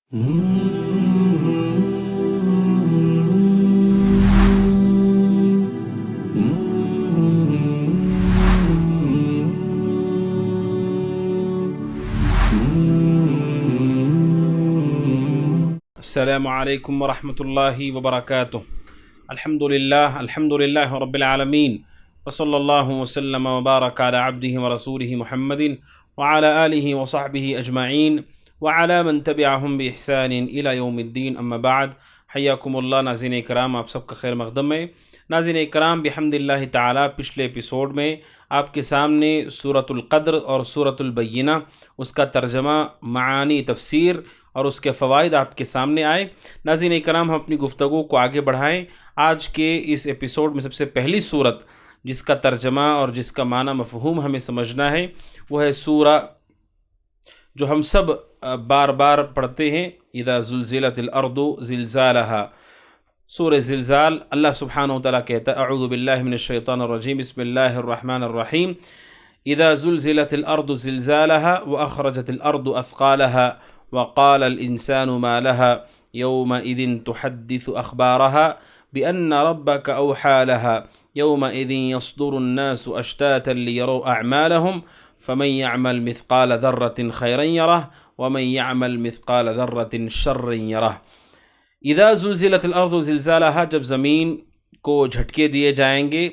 السلام علیکم ورحمۃ اللہ وبرکاتہ۔ الحمدللہ رب العالمین وصلی اللہ وسلم وبارک علی عبدہ ورسولہ محمد وعلی آلہ وصحبہ اجمعین وعلی من تبعہم بإحسان الی یوم الدین، اما بعد، حیاکم اللہ۔ ناظرین کرام، آپ سب کا خیر مقدم ہے۔ ناظرین کرام، بحمد اللہ تعالی پچھلے ایپیسوڈ میں آپ کے سامنے سورۃ القدر اور سورۃ البینہ، اس کا ترجمہ، معانی، تفسیر اور اس کے فوائد آپ کے سامنے آئے۔ ناظرین کرام، ہم اپنی گفتگو کو آگے بڑھائیں۔ آج کے اس ایپیسوڈ میں سب سے پہلی سورت جس کا ترجمہ اور جس کا معنی مفہوم ہمیں سمجھنا ہے، وہ ہے سورہ جو ہم سب بار بار پڑھتے ہیں، اذا زلزلت الارض زلزالہا، سورہ زلزال۔ اللہ سبحانہ وتعالی کہتا ہے، اعوذ باللہ من الشیطان الرجیم، بسم اللہ الرحمن الرحیم، اذا زلزلت الارض زلزالہا واخرجت الارض اثقالہا وقال الانسان ما لها يومئذ تحدث اخبارها بان ربك اوحى لها يومئذ يصدر الناس اشتاتا ليروا اعمالهم فمن يعمل مثقال ذرة خيرا يره ومن يعمل مثقال ذرة شرا يره۔ اذا زلزلت الارض زلزالها، جب زمین کو جھٹکے دیے جائیں گے،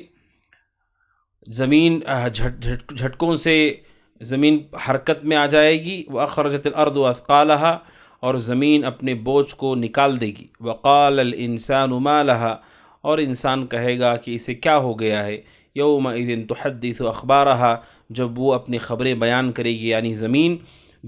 زمین جھٹکوں سے زمین حرکت میں آ جائے گی۔ وَأَخْرَجَتِ الْأَرْضُ أَثْقَالَهَا، اور زمین اپنے بوجھ کو نکال دے گی۔ وَقَالَ الْإِنسَانُ مَا لَهَا، اور انسان کہے گا کہ اسے کیا ہو گیا ہے۔ يَوْمَئِذٍ تُحَدِّثُ أَخْبَارَهَا، جب وہ اپنی خبریں بیان کرے گی، یعنی زمین،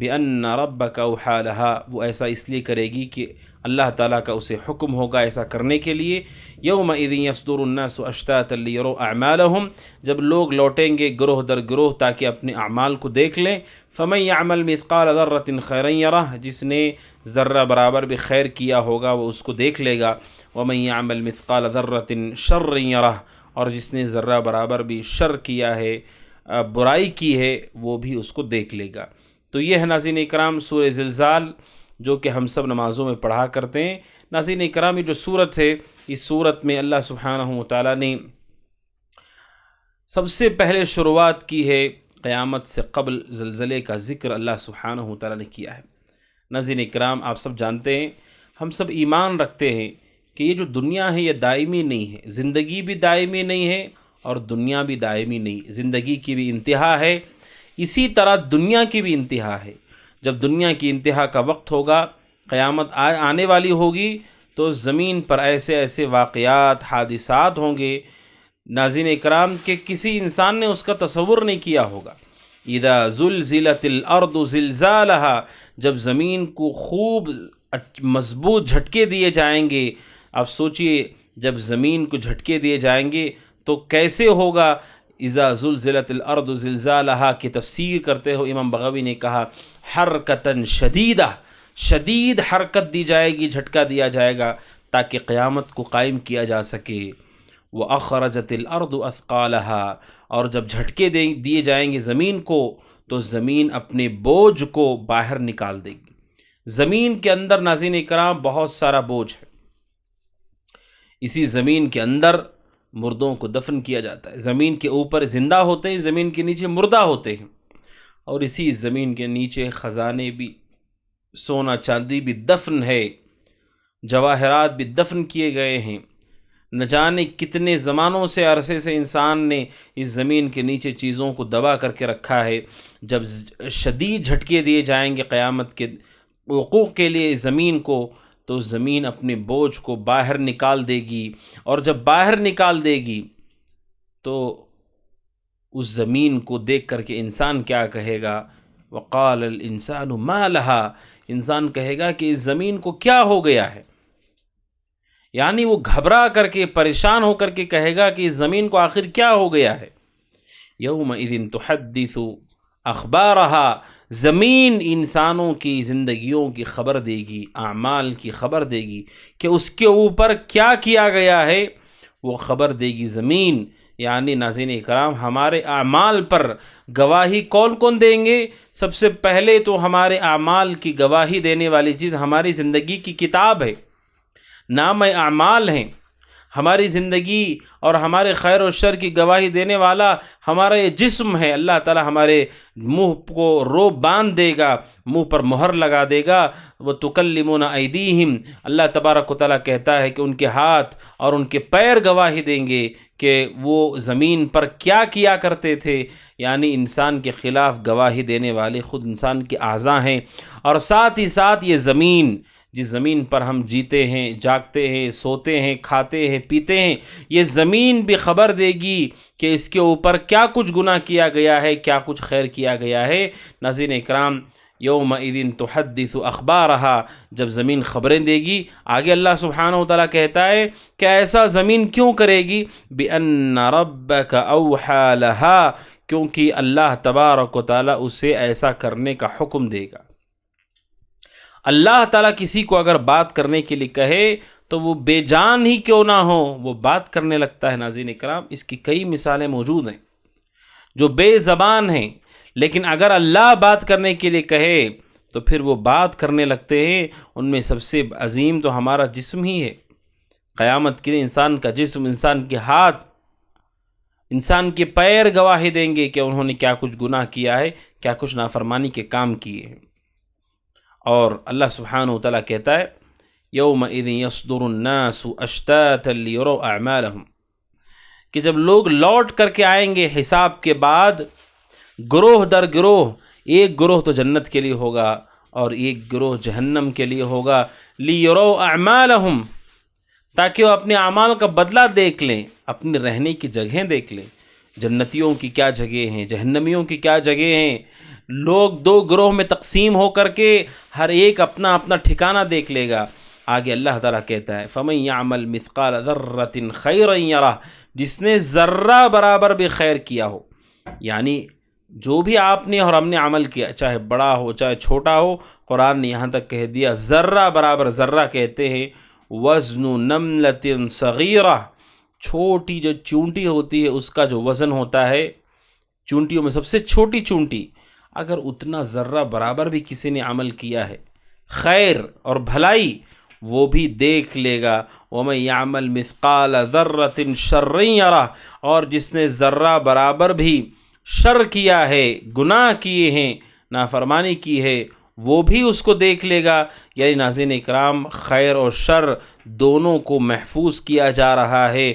بِأَنَّ رَبَّكَ أَوْحَىٰ لَهَا، وہ ایسا اس لیے کرے گی کہ اللہ تعالیٰ کا اسے حکم ہوگا ایسا کرنے کے لیے۔ يَوْمَئِذٍ يَصْدُرُ النَّاسُ أَشْتَاتًا لِيَرَوْا أَعْمَالَهُمْ، جب لوگ لوٹیں گے گروہ در گروہ تاکہ اپنے اعمال کو دیکھ لیں۔ فَمَن يَعْمَلْ مِثْقَالَ ذَرَّةٍ خَيْرًا يَرَهُ، جس نے ذرہ برابر بھی خیر کیا ہوگا وہ اس کو دیکھ لے گا۔ وَمَن يَعْمَلْ مِثْقَالَ ذَرَّةٍ شَرًّا يَرَهُ، اور جس نے ذرہ برابر بھی شر کیا ہے، برائی کی ہے، وہ بھی اس کو دیکھ لے گا۔ تو یہ ہے ناظرین اکرام سورہ زلزال، جو کہ ہم سب نمازوں میں پڑھا کرتے ہیں۔ ناظرین اکرام، یہ جو سورت ہے، اس سورت میں اللہ سبحانہ وتعالی نے سب سے پہلے شروعات کی ہے، قیامت سے قبل زلزلے کا ذکر اللہ سبحانہ وتعالی نے کیا ہے۔ ناظرین اکرام، آپ سب جانتے ہیں، ہم سب ایمان رکھتے ہیں کہ یہ جو دنیا ہے یہ دائمی نہیں ہے، زندگی بھی دائمی نہیں ہے اور دنیا بھی دائمی نہیں۔ زندگی کی بھی انتہا ہے، اسی طرح دنیا کی بھی انتہا ہے۔ جب دنیا کی انتہا کا وقت ہوگا، قیامت آنے والی ہوگی، تو زمین پر ایسے ایسے واقعات، حادثات ہوں گے ناظرین اکرام کہ کسی انسان نے اس کا تصور نہیں کیا ہوگا۔ اذا زلزلت الارض زلزالہا، جب زمین کو خوب مضبوط جھٹکے دیے جائیں گے۔ آپ سوچئے، جب زمین کو جھٹکے دیے جائیں گے تو کیسے ہوگا۔ اذا زلزلت الارض زلزالہا کی تفسیر کرتے ہو امام بغوی نے کہا، حرکتاً شدیدہ، شدید حرکت دی جائے گی، جھٹکا دیا جائے گا تاکہ قیامت کو قائم کیا جا سکے۔ وَأَخْرَجَتِ الْأَرْضُ أَثْقَالَهَا، اور جب جھٹکے دیے جائیں گے زمین کو تو زمین اپنے بوجھ کو باہر نکال دے گی۔ زمین کے اندر ناظرین اکرام بہت سارا بوجھ ہے۔ اسی زمین کے اندر مردوں کو دفن کیا جاتا ہے۔ زمین کے اوپر زندہ ہوتے ہیں، زمین کے نیچے مردہ ہوتے ہیں، اور اسی زمین کے نیچے خزانے بھی، سونا چاندی بھی دفن ہے، جواہرات بھی دفن کیے گئے ہیں۔ نہ جانے کتنے زمانوں سے، عرصے سے انسان نے اس زمین کے نیچے چیزوں کو دبا کر کے رکھا ہے۔ جب شدید جھٹکے دیے جائیں گے قیامت کے وقوع کے لیے زمین کو، تو زمین اپنے بوجھ کو باہر نکال دے گی، اور جب باہر نکال دے گی تو اس زمین کو دیکھ کر کے انسان کیا کہے گا؟ وقال الانسان ما لها، انسان کہے گا کہ اس زمین کو کیا ہو گیا ہے، یعنی وہ گھبرا کر کے، پریشان ہو کر کے کہے گا کہ اس زمین کو آخر کیا ہو گیا ہے۔ یومئذ تحدث اخبارها، زمین انسانوں کی زندگیوں کی خبر دے گی، اعمال کی خبر دے گی کہ اس کے اوپر کیا کیا گیا ہے، وہ خبر دے گی زمین یعنی ناظرین اکرام ہمارے اعمال پر گواہی کون کون دیں گے؟ سب سے پہلے تو ہمارے اعمال کی گواہی دینے والی چیز ہماری زندگی کی کتاب ہے، نام اعمال ہیں۔ ہماری زندگی اور ہمارے خیر و شر کی گواہی دینے والا ہمارا یہ جسم ہے۔ اللہ تعالی ہمارے منہ کو روب باندھ دے گا، منہ پر مہر لگا دے گا۔ وَتُكَلِّمُونَ أَيْدِيهِمْ، اللہ تبارک و تعالیٰ کہتا ہے کہ ان کے ہاتھ اور ان کے پیر گواہی دیں گے کہ وہ زمین پر کیا کیا کرتے تھے، یعنی انسان کے خلاف گواہی دینے والے خود انسان کے اعضاء ہیں۔ اور ساتھ ہی ساتھ یہ زمین، جس زمین پر ہم جیتے ہیں، جاگتے ہیں، سوتے ہیں، کھاتے ہیں، پیتے ہیں، یہ زمین بھی خبر دے گی کہ اس کے اوپر کیا کچھ گناہ کیا گیا ہے، کیا کچھ خیر کیا گیا ہے۔ ناظرین اکرام، یومئذ تحدث اخبارہا، جب زمین خبریں دے گی، آگے اللہ سبحانہ وتعالیٰ کہتا ہے کہ ایسا زمین کیوں کرے گی؟ بِأَنَّ رَبَّكَ أَوْحَى لَهَا، کیونکہ اللہ تبارک و تعالیٰ اسے ایسا کرنے کا حکم دے گا۔ اللہ تعالیٰ کسی کو اگر بات کرنے کے لیے کہے تو وہ بے جان ہی کیوں نہ ہو، وہ بات کرنے لگتا ہے۔ ناظرین اکرام، اس کی کئی مثالیں موجود ہیں۔ جو بے زبان ہیں لیکن اگر اللہ بات کرنے کے لیے کہے تو پھر وہ بات کرنے لگتے ہیں۔ ان میں سب سے عظیم تو ہمارا جسم ہی ہے۔ قیامت کے لیے انسان کا جسم، انسان کے ہاتھ، انسان کے پیر گواہی دیں گے کہ انہوں نے کیا کچھ گناہ کیا ہے، کیا کچھ نافرمانی کے کام کیے ہیں۔ اور اللہ سبحانہ وتعالیٰ کہتا ہے یومئذ یصدر الناس اشتاتا لیروا اعمالہم، کہ جب لوگ لوٹ کر کے آئیں گے حساب کے بعد گروہ در گروہ، ایک گروہ تو جنت کے لیے ہوگا اور ایک گروہ جہنم کے لیے ہوگا، لیروا اعمالہم، تاکہ وہ اپنے اعمال کا بدلہ دیکھ لیں، اپنی رہنے کی جگہیں دیکھ لیں، جنتیوں کی کیا جگہ ہیں، جہنمیوں کی کیا جگہ ہیں۔ لوگ دو گروہ میں تقسیم ہو کر کے ہر ایک اپنا اپنا ٹھکانہ دیکھ لے گا۔ آگے اللہ تعالیٰ کہتا ہے فَمَن يَعْمَلْ مِثْقَالَ ذَرَّةٍ خَيْرًا يَرَهُ، جس نے ذرہ برابر بھی خیر کیا ہو، یعنی جو بھی آپ نے اور ہم نے عمل کیا، چاہے بڑا ہو چاہے چھوٹا ہو، قرآن نے یہاں تک کہہ دیا ذرہ برابر، ذرہ کہتے ہیں وزن نملۃ صغیرہ، چھوٹی جو چونٹی ہوتی ہے اس کا جو وزن ہوتا ہے، چونٹیوں میں سب سے چھوٹی چونٹی، اگر اتنا ذرہ برابر بھی کسی نے عمل کیا ہے خیر اور بھلائی، وہ بھی دیکھ لے گا۔ وَمَن يَعْمَلْ مِثْقَالَ ذَرَّةٍ شَرًّا يَرَهُ، اور جس نے ذرہ برابر بھی شر کیا ہے، گناہ کیے ہیں، نافرمانی کی ہے، وہ بھی اس کو دیکھ لے گا۔ یعنی ناظرین اکرام، خیر اور شر دونوں کو محفوظ کیا جا رہا ہے،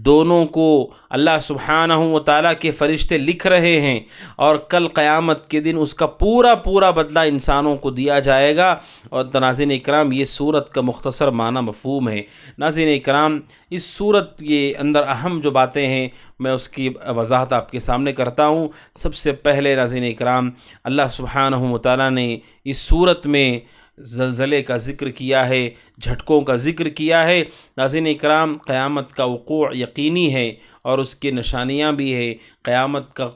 دونوں کو اللہ سبحانہ و تعالیٰ کے فرشتے لکھ رہے ہیں، اور کل قیامت کے دن اس کا پورا پورا بدلہ انسانوں کو دیا جائے گا۔ اور ناظرین اکرام، یہ سورت کا مختصر معنی مفہوم ہے۔ ناظرین اکرام، اس سورت کے اندر اہم جو باتیں ہیں میں اس کی وضاحت آپ کے سامنے کرتا ہوں۔ سب سے پہلے ناظرین اکرام، اللہ سبحانہ و تعالیٰ نے اس سورت میں زلزلے کا ذکر کیا ہے، جھٹکوں کا ذکر کیا ہے۔ ناظرین اکرام، قیامت کا وقوع یقینی ہے اور اس کی نشانیاں بھی ہے۔ قیامت کا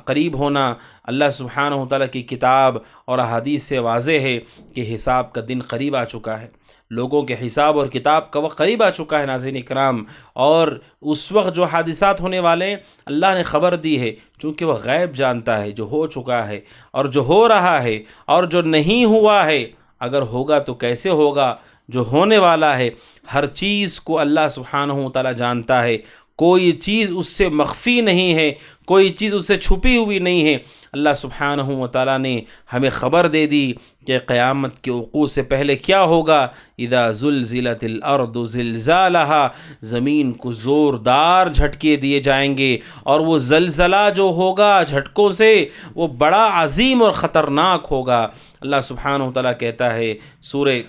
قریب ہونا اللہ سبحانہ و تعالیٰ کی کتاب اور احادیث سے واضح ہے کہ حساب کا دن قریب آ چکا ہے، لوگوں کے حساب اور کتاب کا وقت قریب آ چکا ہے ناظرین اکرام۔ اور اس وقت جو حادثات ہونے والے ہیں اللہ نے خبر دی ہے، چونکہ وہ غیب جانتا ہے، جو ہو چکا ہے اور جو ہو رہا ہے اور جو نہیں ہوا ہے، اگر ہوگا تو کیسے ہوگا، جو ہونے والا ہے ہر چیز کو اللہ سبحانہ و تعالیٰ جانتا ہے، کوئی چیز اس سے مخفی نہیں ہے، کوئی چیز اس سے چھپی ہوئی نہیں ہے۔ اللہ سبحانہ و تعالیٰ نے ہمیں خبر دے دی کہ قیامت کے وقوع سے پہلے کیا ہوگا۔ اذا زلزلت الارض زلزالہا، زمین کو زوردار جھٹکے دیے جائیں گے، اور وہ زلزلہ جو ہوگا جھٹکوں سے وہ بڑا عظیم اور خطرناک ہوگا۔ اللہ سبحانہ و تعالیٰ کہتا ہے سورہ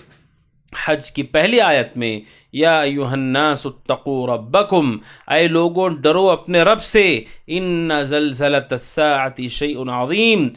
حج کی پہلی آیت میں، یا ایھا الناس اتقوا ربکم، اے لوگوں ڈرو اپنے رب سے، ان زلزلۃ الساعۃ شیء عظیم،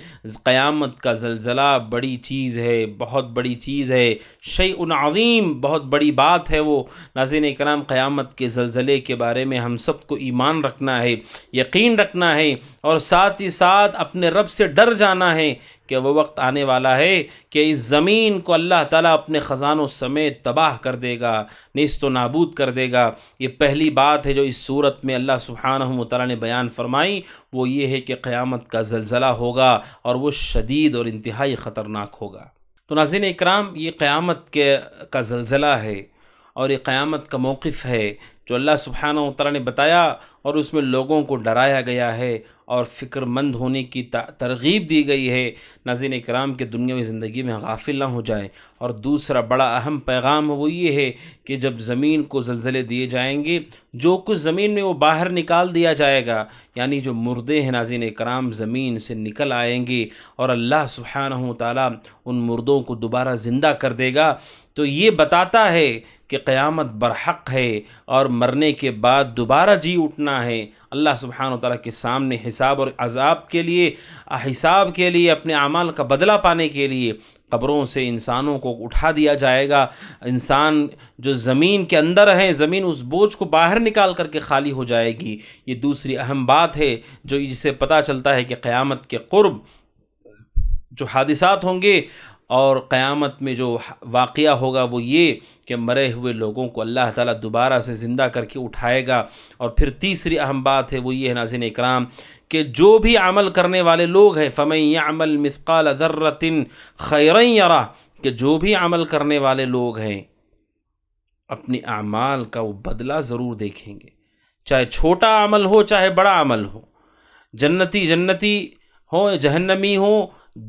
قیامت کا زلزلہ بڑی چیز ہے، بہت بڑی چیز ہے، شیء عظیم، بہت بڑی بات ہے وہ۔ ناظرین اکرام، قیامت کے زلزلے کے بارے میں ہم سب کو ایمان رکھنا ہے، یقین رکھنا ہے، اور ساتھ ہی ساتھ اپنے رب سے ڈر جانا ہے کہ وہ وقت آنے والا ہے کہ اس زمین کو اللہ تعالیٰ اپنے خزانوں سمیت تباہ کر دے گا، نیست و نابود کر دے گا۔ یہ پہلی بات ہے جو اس صورت میں اللہ سبحانہ و تعالیٰ نے بیان فرمائی، وہ یہ ہے کہ قیامت کا زلزلہ ہوگا اور وہ شدید اور انتہائی خطرناک ہوگا۔ تو ناظرین اکرام، یہ قیامت کا زلزلہ ہے اور یہ قیامت کا موقف ہے جو اللہ سبحانہ و تعالیٰ نے بتایا، اور اس میں لوگوں کو ڈرایا گیا ہے اور فکر مند ہونے کی ترغیب دی گئی ہے، ناظرین اکرام، کہ دنیاوی زندگی میں غافل نہ ہو جائیں۔ اور دوسرا بڑا اہم پیغام وہ یہ ہے کہ جب زمین کو زلزلے دیے جائیں گے، جو کچھ زمین میں وہ باہر نکال دیا جائے گا، یعنی جو مردے ہیں ناظرین اکرام زمین سے نکل آئیں گے اور اللہ سبحانہ و تعالیٰ ان مردوں کو دوبارہ زندہ کر دے گا۔ تو یہ بتاتا ہے کہ قیامت برحق ہے اور مرنے کے بعد دوبارہ جی اٹھنا ہے۔ اللہ سبحانہ وتعالیٰ کے سامنے حساب اور عذاب کے لیے، حساب کے لیے، اپنے اعمال کا بدلہ پانے کے لیے قبروں سے انسانوں کو اٹھا دیا جائے گا۔ انسان جو زمین کے اندر ہیں، زمین اس بوجھ کو باہر نکال کر کے خالی ہو جائے گی۔ یہ دوسری اہم بات ہے جو جسے پتہ چلتا ہے کہ قیامت کے قرب جو حادثات ہوں گے اور قیامت میں جو واقعہ ہوگا وہ یہ کہ مرے ہوئے لوگوں کو اللہ تعالیٰ دوبارہ سے زندہ کر کے اٹھائے گا۔ اور پھر تیسری اہم بات ہے وہ یہ ہے ناظرین اکرام کہ جو بھی عمل کرنے والے لوگ ہیں فَمَن يَعْمَلْ مِثْقَالَ ذَرَّةٍ خَيْرًا يَرَهُ، کہ جو بھی عمل کرنے والے لوگ ہیں اپنے اعمال کا وہ بدلہ ضرور دیکھیں گے، چاہے چھوٹا عمل ہو چاہے بڑا عمل ہو، جنتی ہو جہنمی ہو،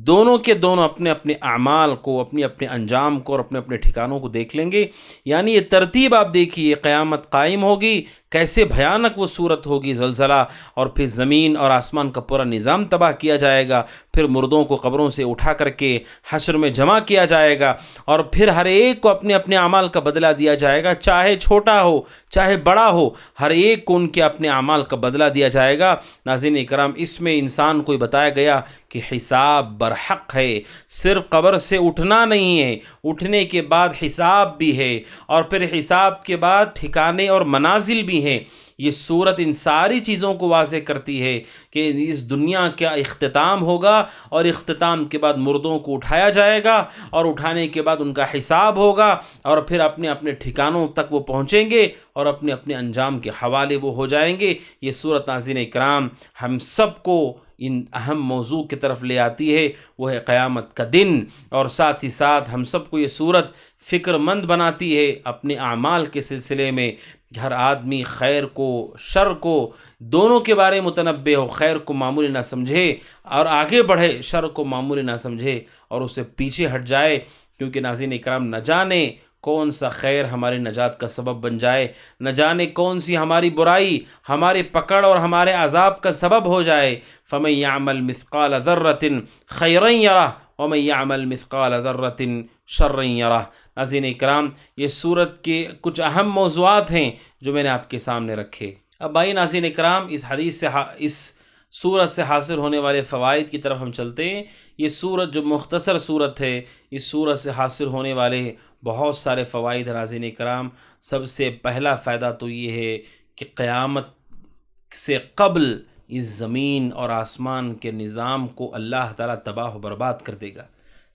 دونوں کے دونوں اپنے اپنے اعمال کو، اپنے انجام کو اور اپنے ٹھکانوں کو دیکھ لیں گے۔ یعنی یہ ترتیب آپ دیکھیے، قیامت قائم ہوگی، کیسے بھیانک وہ صورت ہوگی، زلزلہ، اور پھر زمین اور آسمان کا پورا نظام تباہ کیا جائے گا، پھر مردوں کو قبروں سے اٹھا کر کے حشر میں جمع کیا جائے گا، اور پھر ہر ایک کو اپنے اپنے اعمال کا بدلہ دیا جائے گا، چاہے چھوٹا ہو چاہے بڑا ہو، ہر ایک کو ان کے اپنے اعمال کا بدلہ دیا جائے گا۔ ناظرین اکرام، اس میں انسان کو بتایا گیا کہ حساب برحق ہے، صرف قبر سے اٹھنا نہیں ہے، اٹھنے کے بعد حساب بھی ہے، اور پھر حساب کے بعد ٹھکانے اور منازل بھی ہیں۔ یہ صورت ان ساری چیزوں کو واضح کرتی ہے کہ اس دنیا کا اختتام ہوگا، اور اختتام کے بعد مردوں کو اٹھایا جائے گا، اور اٹھانے کے بعد ان کا حساب ہوگا، اور پھر اپنے اپنے ٹھکانوں تک وہ پہنچیں گے اور اپنے اپنے انجام کے حوالے وہ ہو جائیں گے۔ یہ صورت ناظرین اکرام ہم سب کو ان اہم موضوع کی طرف لے آتی ہے، وہ ہے قیامت کا دن، اور ساتھ ہی ساتھ ہم سب کو یہ صورت فکر مند بناتی ہے اپنے اعمال کے سلسلے میں۔ ہر آدمی خیر کو شر کو دونوں کے بارے میں متنبہ ہو، خیر کو معمولی نہ سمجھے اور آگے بڑھے، شر کو معمولی نہ سمجھے اور اسے پیچھے ہٹ جائے، کیونکہ ناظرین اکرام نہ جانے کون سا خیر ہماری نجات کا سبب بن جائے، نہ جانے کون سی ہماری برائی ہماری پکڑ اور ہمارے عذاب کا سبب ہو جائے۔ فَمَن يَعْمَلْ مِثْقَالَ ذَرَّةٍ خَيْرًا يَرَهُ وَمَن يَعْمَلْ مِثْقَالَ ذَرَّةٍ شَرًّا يَرَهُ۔ ناظرین اکرام، یہ صورت کے کچھ اہم موضوعات ہیں جو میں نے آپ کے سامنے رکھے۔ اب آئیے ناظرین اکرام، اس حدیث سے اس صورت سے حاصل ہونے والے فوائد کی طرف ہم چلتے ہیں۔ یہ صورت جو مختصر صورت ہے، اس صورت سے حاصل ہونے والے بہت سارے فوائد ہیں ناظرین اکرام۔ سب سے پہلا فائدہ تو یہ ہے کہ قیامت سے قبل اس زمین اور آسمان کے نظام کو اللہ تعالیٰ تباہ و برباد کر دے گا۔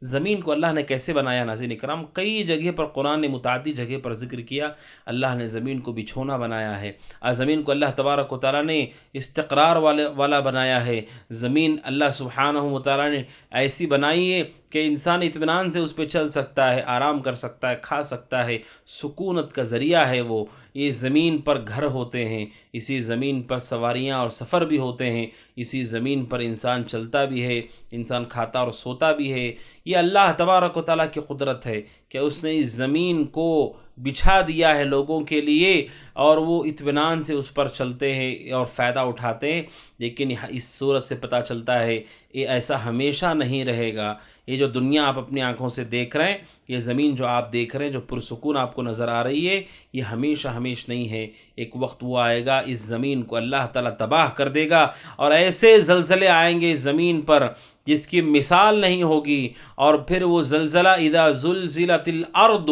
زمین کو اللہ نے کیسے بنایا ناظرین اکرام؟ کئی جگہ پر قرآن نے متعدد جگہ پر ذکر کیا، اللہ نے زمین کو بچھونا بنایا ہے، زمین کو اللہ تبارک و تعالیٰ نے استقرار والا بنایا ہے۔ زمین اللہ سبحانہ و تعالیٰ نے ایسی بنائی ہے کہ انسان اطمینان سے اس پہ چل سکتا ہے، آرام کر سکتا ہے، کھا سکتا ہے، سکونت کا ذریعہ ہے وہ۔ یہ زمین پر گھر ہوتے ہیں، اسی زمین پر سواریاں اور سفر بھی ہوتے ہیں، اسی زمین پر انسان چلتا بھی ہے، انسان کھاتا اور سوتا بھی ہے۔ یہ اللہ تبارک و تعالیٰ کی قدرت ہے کہ اس نے اس زمین کو بچھا دیا ہے لوگوں کے لیے، اور وہ اطمینان سے اس پر چلتے ہیں اور فائدہ اٹھاتے ہیں۔ لیکن اس صورت سے پتہ چلتا ہے یہ ایسا ہمیشہ نہیں رہے گا۔ یہ جو دنیا آپ اپنی آنکھوں سے دیکھ رہے ہیں، یہ زمین جو آپ دیکھ رہے ہیں، جو پرسکون آپ کو نظر آ رہی ہے، یہ ہمیشہ نہیں ہے۔ ایک وقت وہ آئے گا اس زمین کو اللہ تعالیٰ تباہ کر دے گا، اور ایسے زلزلے آئیں گے زمین پر جس کی مثال نہیں ہوگی۔ اور پھر وہ زلزلہ اذا زلزلت الارض،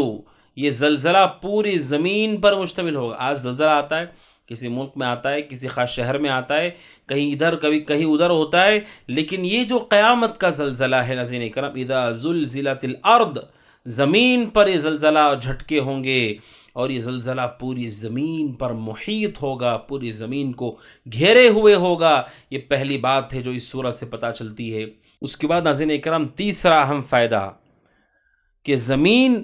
یہ زلزلہ پوری زمین پر مشتمل ہوگا۔ آج زلزلہ آتا ہے، کسی ملک میں آتا ہے، کسی خاص شہر میں آتا ہے، کہیں ادھر کبھی کہیں ادھر ہوتا ہے، لیکن یہ جو قیامت کا زلزلہ ہے ناظرین کرام، اذا زلزلت الارض، زمین پر یہ زلزلہ اور جھٹکے ہوں گے، اور یہ زلزلہ پوری زمین پر محیط ہوگا، پوری زمین کو گھیرے ہوئے ہوگا۔ یہ پہلی بات ہے جو اس سورہ سے پتہ چلتی ہے۔ اس کے بعد ناظرین اکرام تیسرا اہم فائدہ کہ زمین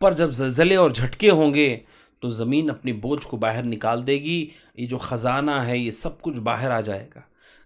پر جب زلزلے اور جھٹکے ہوں گے تو زمین اپنی بوجھ کو باہر نکال دے گی، یہ جو خزانہ ہے یہ سب کچھ باہر آ جائے گا۔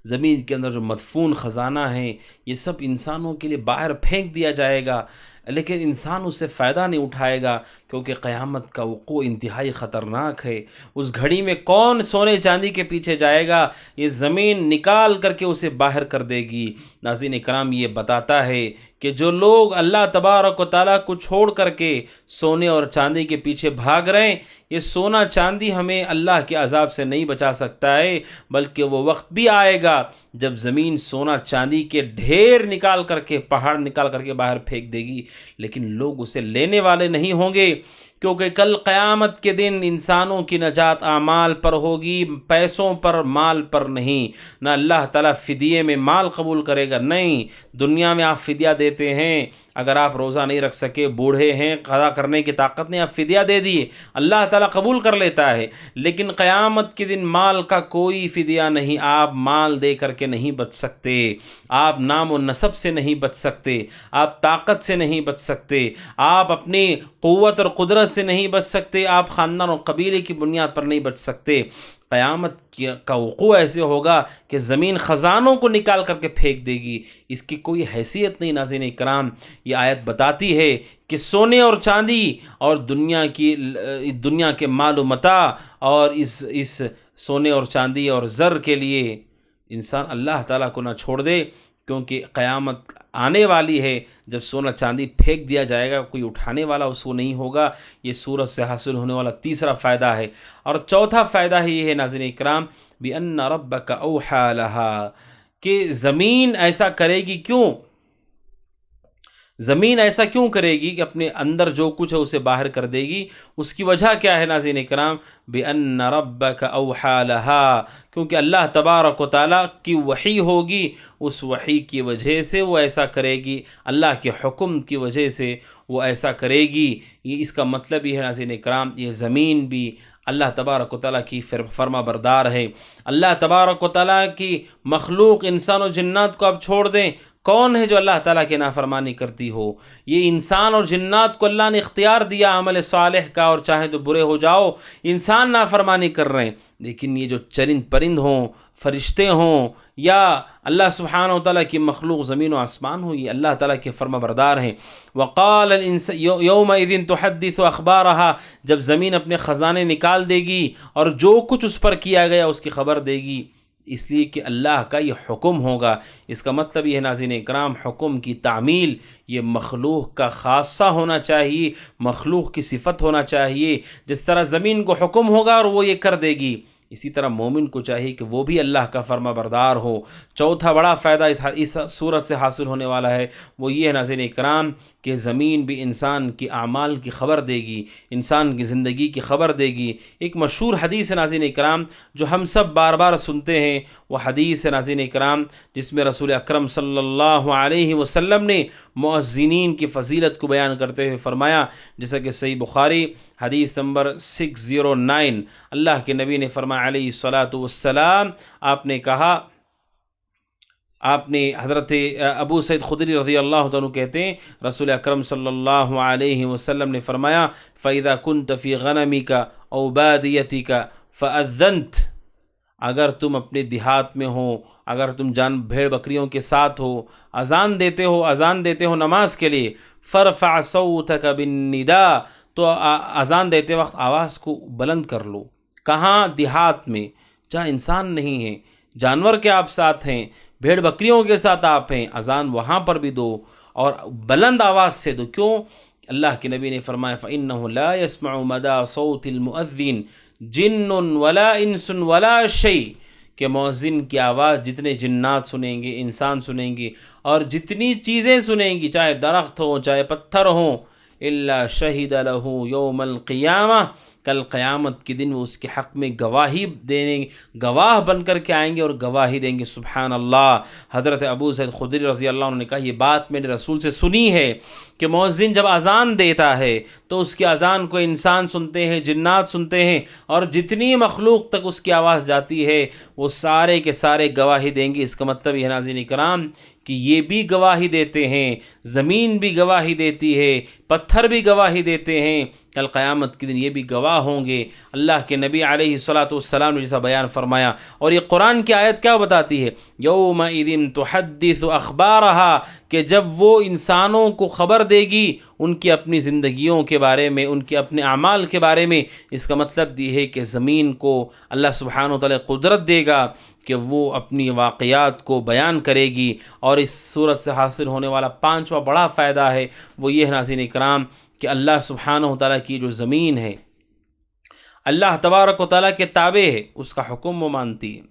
زمین کے اندر جو مدفون خزانہ ہے یہ سب انسانوں کے لیے باہر پھینک دیا جائے گا، لیکن انسان اس سے فائدہ نہیں اٹھائے گا، کیونکہ قیامت کا وقوع انتہائی خطرناک ہے۔ اس گھڑی میں کون سونے چاندی کے پیچھے جائے گا؟ یہ زمین نکال کر کے اسے باہر کر دے گی۔ ناظرین کرام، یہ بتاتا ہے کہ جو لوگ اللہ تبارک و تعالیٰ کو چھوڑ کر کے سونے اور چاندی کے پیچھے بھاگ رہے ہیں، یہ سونا چاندی ہمیں اللہ کے عذاب سے نہیں بچا سکتا ہے، بلکہ وہ وقت بھی آئے گا جب زمین سونا چاندی کے ڈھیر نکال کر کے، پہاڑ نکال کر کے باہر پھینک دے گی، لیکن لوگ اسے لینے والے نہیں ہوں گے، کیونکہ کل قیامت کے دن انسانوں کی نجات اعمال پر ہوگی، پیسوں پر، مال پر نہیں۔ نہ اللہ تعالیٰ فدیے میں مال قبول کرے گا، نہیں۔ دنیا میں آپ فدیہ دیتے ہیں، اگر آپ روزہ نہیں رکھ سکے، بوڑھے ہیں، قضا کرنے کی طاقت نہیں، آپ فدیہ دے دیے، اللہ تعالیٰ قبول کر لیتا ہے۔ لیکن قیامت کے دن مال کا کوئی فدیہ نہیں، آپ مال دے کر کے نہیں بچ سکتے، آپ نام و نسب سے نہیں بچ سکتے، آپ طاقت سے نہیں بچ سکتے، آپ اپنی قوت اور قدرت سے نہیں بچ سکتے، آپ خاندان اور قبیلے کی بنیاد پر نہیں بچ سکتے۔ قیامت کا وقوع ایسے ہوگا کہ زمین خزانوں کو نکال کر کے پھینک دے گی، اس کی کوئی حیثیت نہیں۔ ناظرین اکرام، یہ آیت بتاتی ہے کہ سونے اور چاندی اور دنیا کے مال و متاع اور اس سونے اور چاندی اور زر کے لیے انسان اللہ تعالیٰ کو نہ چھوڑ دے، کیونکہ قیامت آنے والی ہے جب سونا چاندی پھینک دیا جائے گا، کوئی اٹھانے والا اس کو نہیں ہوگا۔ یہ سورت سے حاصل ہونے والا تیسرا فائدہ ہے۔ اور چوتھا فائدہ یہ ہے ناظرین اکرام، بِأَنَّ رَبَّكَ أَوْحَى لَهَا، کہ زمین ایسا کرے گی کیوں؟ زمین ایسا کیوں کرے گی کہ اپنے اندر جو کچھ ہے اسے باہر کر دے گی؟ اس کی وجہ کیا ہے ناظرین اکرام؟ بِأَنَّ رَبَّكَ أَوْحَى لَهَا، کیونکہ اللہ تبارک و تعالیٰ کی وحی ہوگی، اس وحی کی وجہ سے وہ ایسا کرے گی، اللہ کے حکم کی وجہ سے وہ ایسا کرے گی۔ یہ اس کا مطلب یہ ہے ناظرین اکرام، یہ زمین بھی اللہ تبارک و تعالیٰ کی فرما بردار ہے۔ اللہ تبارک و تعالیٰ کی مخلوق انسان و جنات کو اب چھوڑ دیں، کون ہے جو اللہ تعالیٰ کی نافرمانی کرتی ہو؟ یہ انسان اور جنات کو اللہ نے اختیار دیا عمل صالح کا، اور چاہے تو برے ہو جاؤ، انسان نافرمانی کر رہے ہیں، لیکن یہ جو چرند پرند ہوں، فرشتے ہوں، یا اللہ سبحانہ و تعالیٰ کی مخلوق زمین و آسمان ہو، یہ اللہ تعالیٰ کے فرما بردار ہیں۔ وقال الانسان یومئذ تحدث اخبارها، جب زمین اپنے خزانے نکال دے گی اور جو کچھ اس پر کیا گیا اس کی خبر دے گی، اس لیے کہ اللہ کا یہ حکم ہوگا۔ اس کا مطلب یہ ہے ناظرین اکرام، حکم کی تعمیل یہ مخلوق کا خاصہ ہونا چاہیے، مخلوق کی صفت ہونا چاہیے۔ جس طرح زمین کو حکم ہوگا اور وہ یہ کر دے گی، اسی طرح مومن کو چاہیے کہ وہ بھی اللہ کا فرما بردار ہو۔ چوتھا بڑا فائدہ اس صورت سے حاصل ہونے والا ہے، وہ یہ ہے ناظرین اکرام کہ زمین بھی انسان کی اعمال کی خبر دے گی، انسان کی زندگی کی خبر دے گی۔ ایک مشہور حدیث ہے ناظرین اکرام جو ہم سب بار بار سنتے ہیں، وہ حدیث ہے ناظرین اکرام جس میں رسول اکرم صلی اللہ علیہ وسلم نے مؤذنین کی فضیلت کو بیان کرتے ہوئے فرمایا، جیسا کہ صحیح بخاری حدیث نمبر 609، اللہ کے نبی نے فرمایا علیہ الصلاۃ والسلام، آپ نے کہا، آپ نے حضرت ابو سعید خدری رضی اللہ عنہ کہتے ہیں رسول اکرم صلی اللہ علیہ وسلم نے فرمایا فَإِذَا كُنْتَ فِي غَنَمِكَ أَوْ بَادِيَتِكَ فَأَذَّنْتَ، اگر تم اپنے دیہات میں ہو، اگر تم بھیڑ بکریوں کے ساتھ ہو، اذان دیتے ہو نماز کے لیے، فَارْفَعْ صَوْتَكَ بِالنِّدَاءِ، تو اذان دیتے وقت آواز کو بلند کر لو۔ کہاں؟ دیہات میں، جہاں انسان نہیں ہیں، جانور کے آپ ساتھ ہیں، بھیڑ بکریوں کے ساتھ آپ ہیں، اذان وہاں پر بھی دو اور بلند آواز سے دو۔ کیوں؟ اللہ کے نبی نے فرمایا فَإِنَّهُ لَا يَسْمَعُ مَدَى صَوْتِ الْمُؤَذِّنِ جِنٌّ وَلَا إِنسٌ وَلَا شَيْءٌ، کہ مؤذن کی آواز جتنے جنات سنیں گے، انسان سنیں گے، اور جتنی چیزیں سنیں گی، چاہے درخت ہوں، چاہے پتھر ہوں، إِلَّا شَهِدَ لَهُ يَوْمَ الْقِيَامَةِ، کل قیامت کے دن وہ اس کے حق میں گواہی دینے گواہ بن کر کے آئیں گے اور گواہی دیں گے۔ سبحان اللہ۔ حضرت ابو سعید خدری رضی اللہ عنہ نے کہا یہ بات میں نے رسول سے سنی ہے کہ مؤذن جب اذان دیتا ہے تو اس کی اذان کو انسان سنتے ہیں، جنات سنتے ہیں، اور جتنی مخلوق تک اس کی آواز جاتی ہے وہ سارے کے سارے گواہی دیں گے۔ اس کا مطلب یہ ناظرین کرام کہ یہ بھی گواہی دیتے ہیں، زمین بھی گواہی دیتی ہے، پتھر بھی گواہی دیتے ہیں، کل قیامت کے دن یہ بھی گواہ ہوں گے۔ اللہ کے نبی علیہ الصلاۃ والسلام نے جیسا بیان فرمایا، اور یہ قرآن کی آیت کیا بتاتی ہے؟ یومئذ تحدث اخبارہا، کہ جب وہ انسانوں کو خبر دے گی ان کی اپنی زندگیوں کے بارے میں، ان کے اپنے اعمال کے بارے میں۔ اس کا مطلب یہ ہے کہ زمین کو اللہ سبحانہ و تعالی قدرت دے گا کہ وہ اپنی واقعات کو بیان کرے گی۔ اور اس صورت سے حاصل ہونے والا پانچواں بڑا فائدہ ہے وہ یہ ہے ناظرین کرام کہ اللہ سبحانہ و تعالیٰ کی جو زمین ہے اللہ تبارک و تعالیٰ کے تابع ہے، اس کا حکم وہ مانتی ہے۔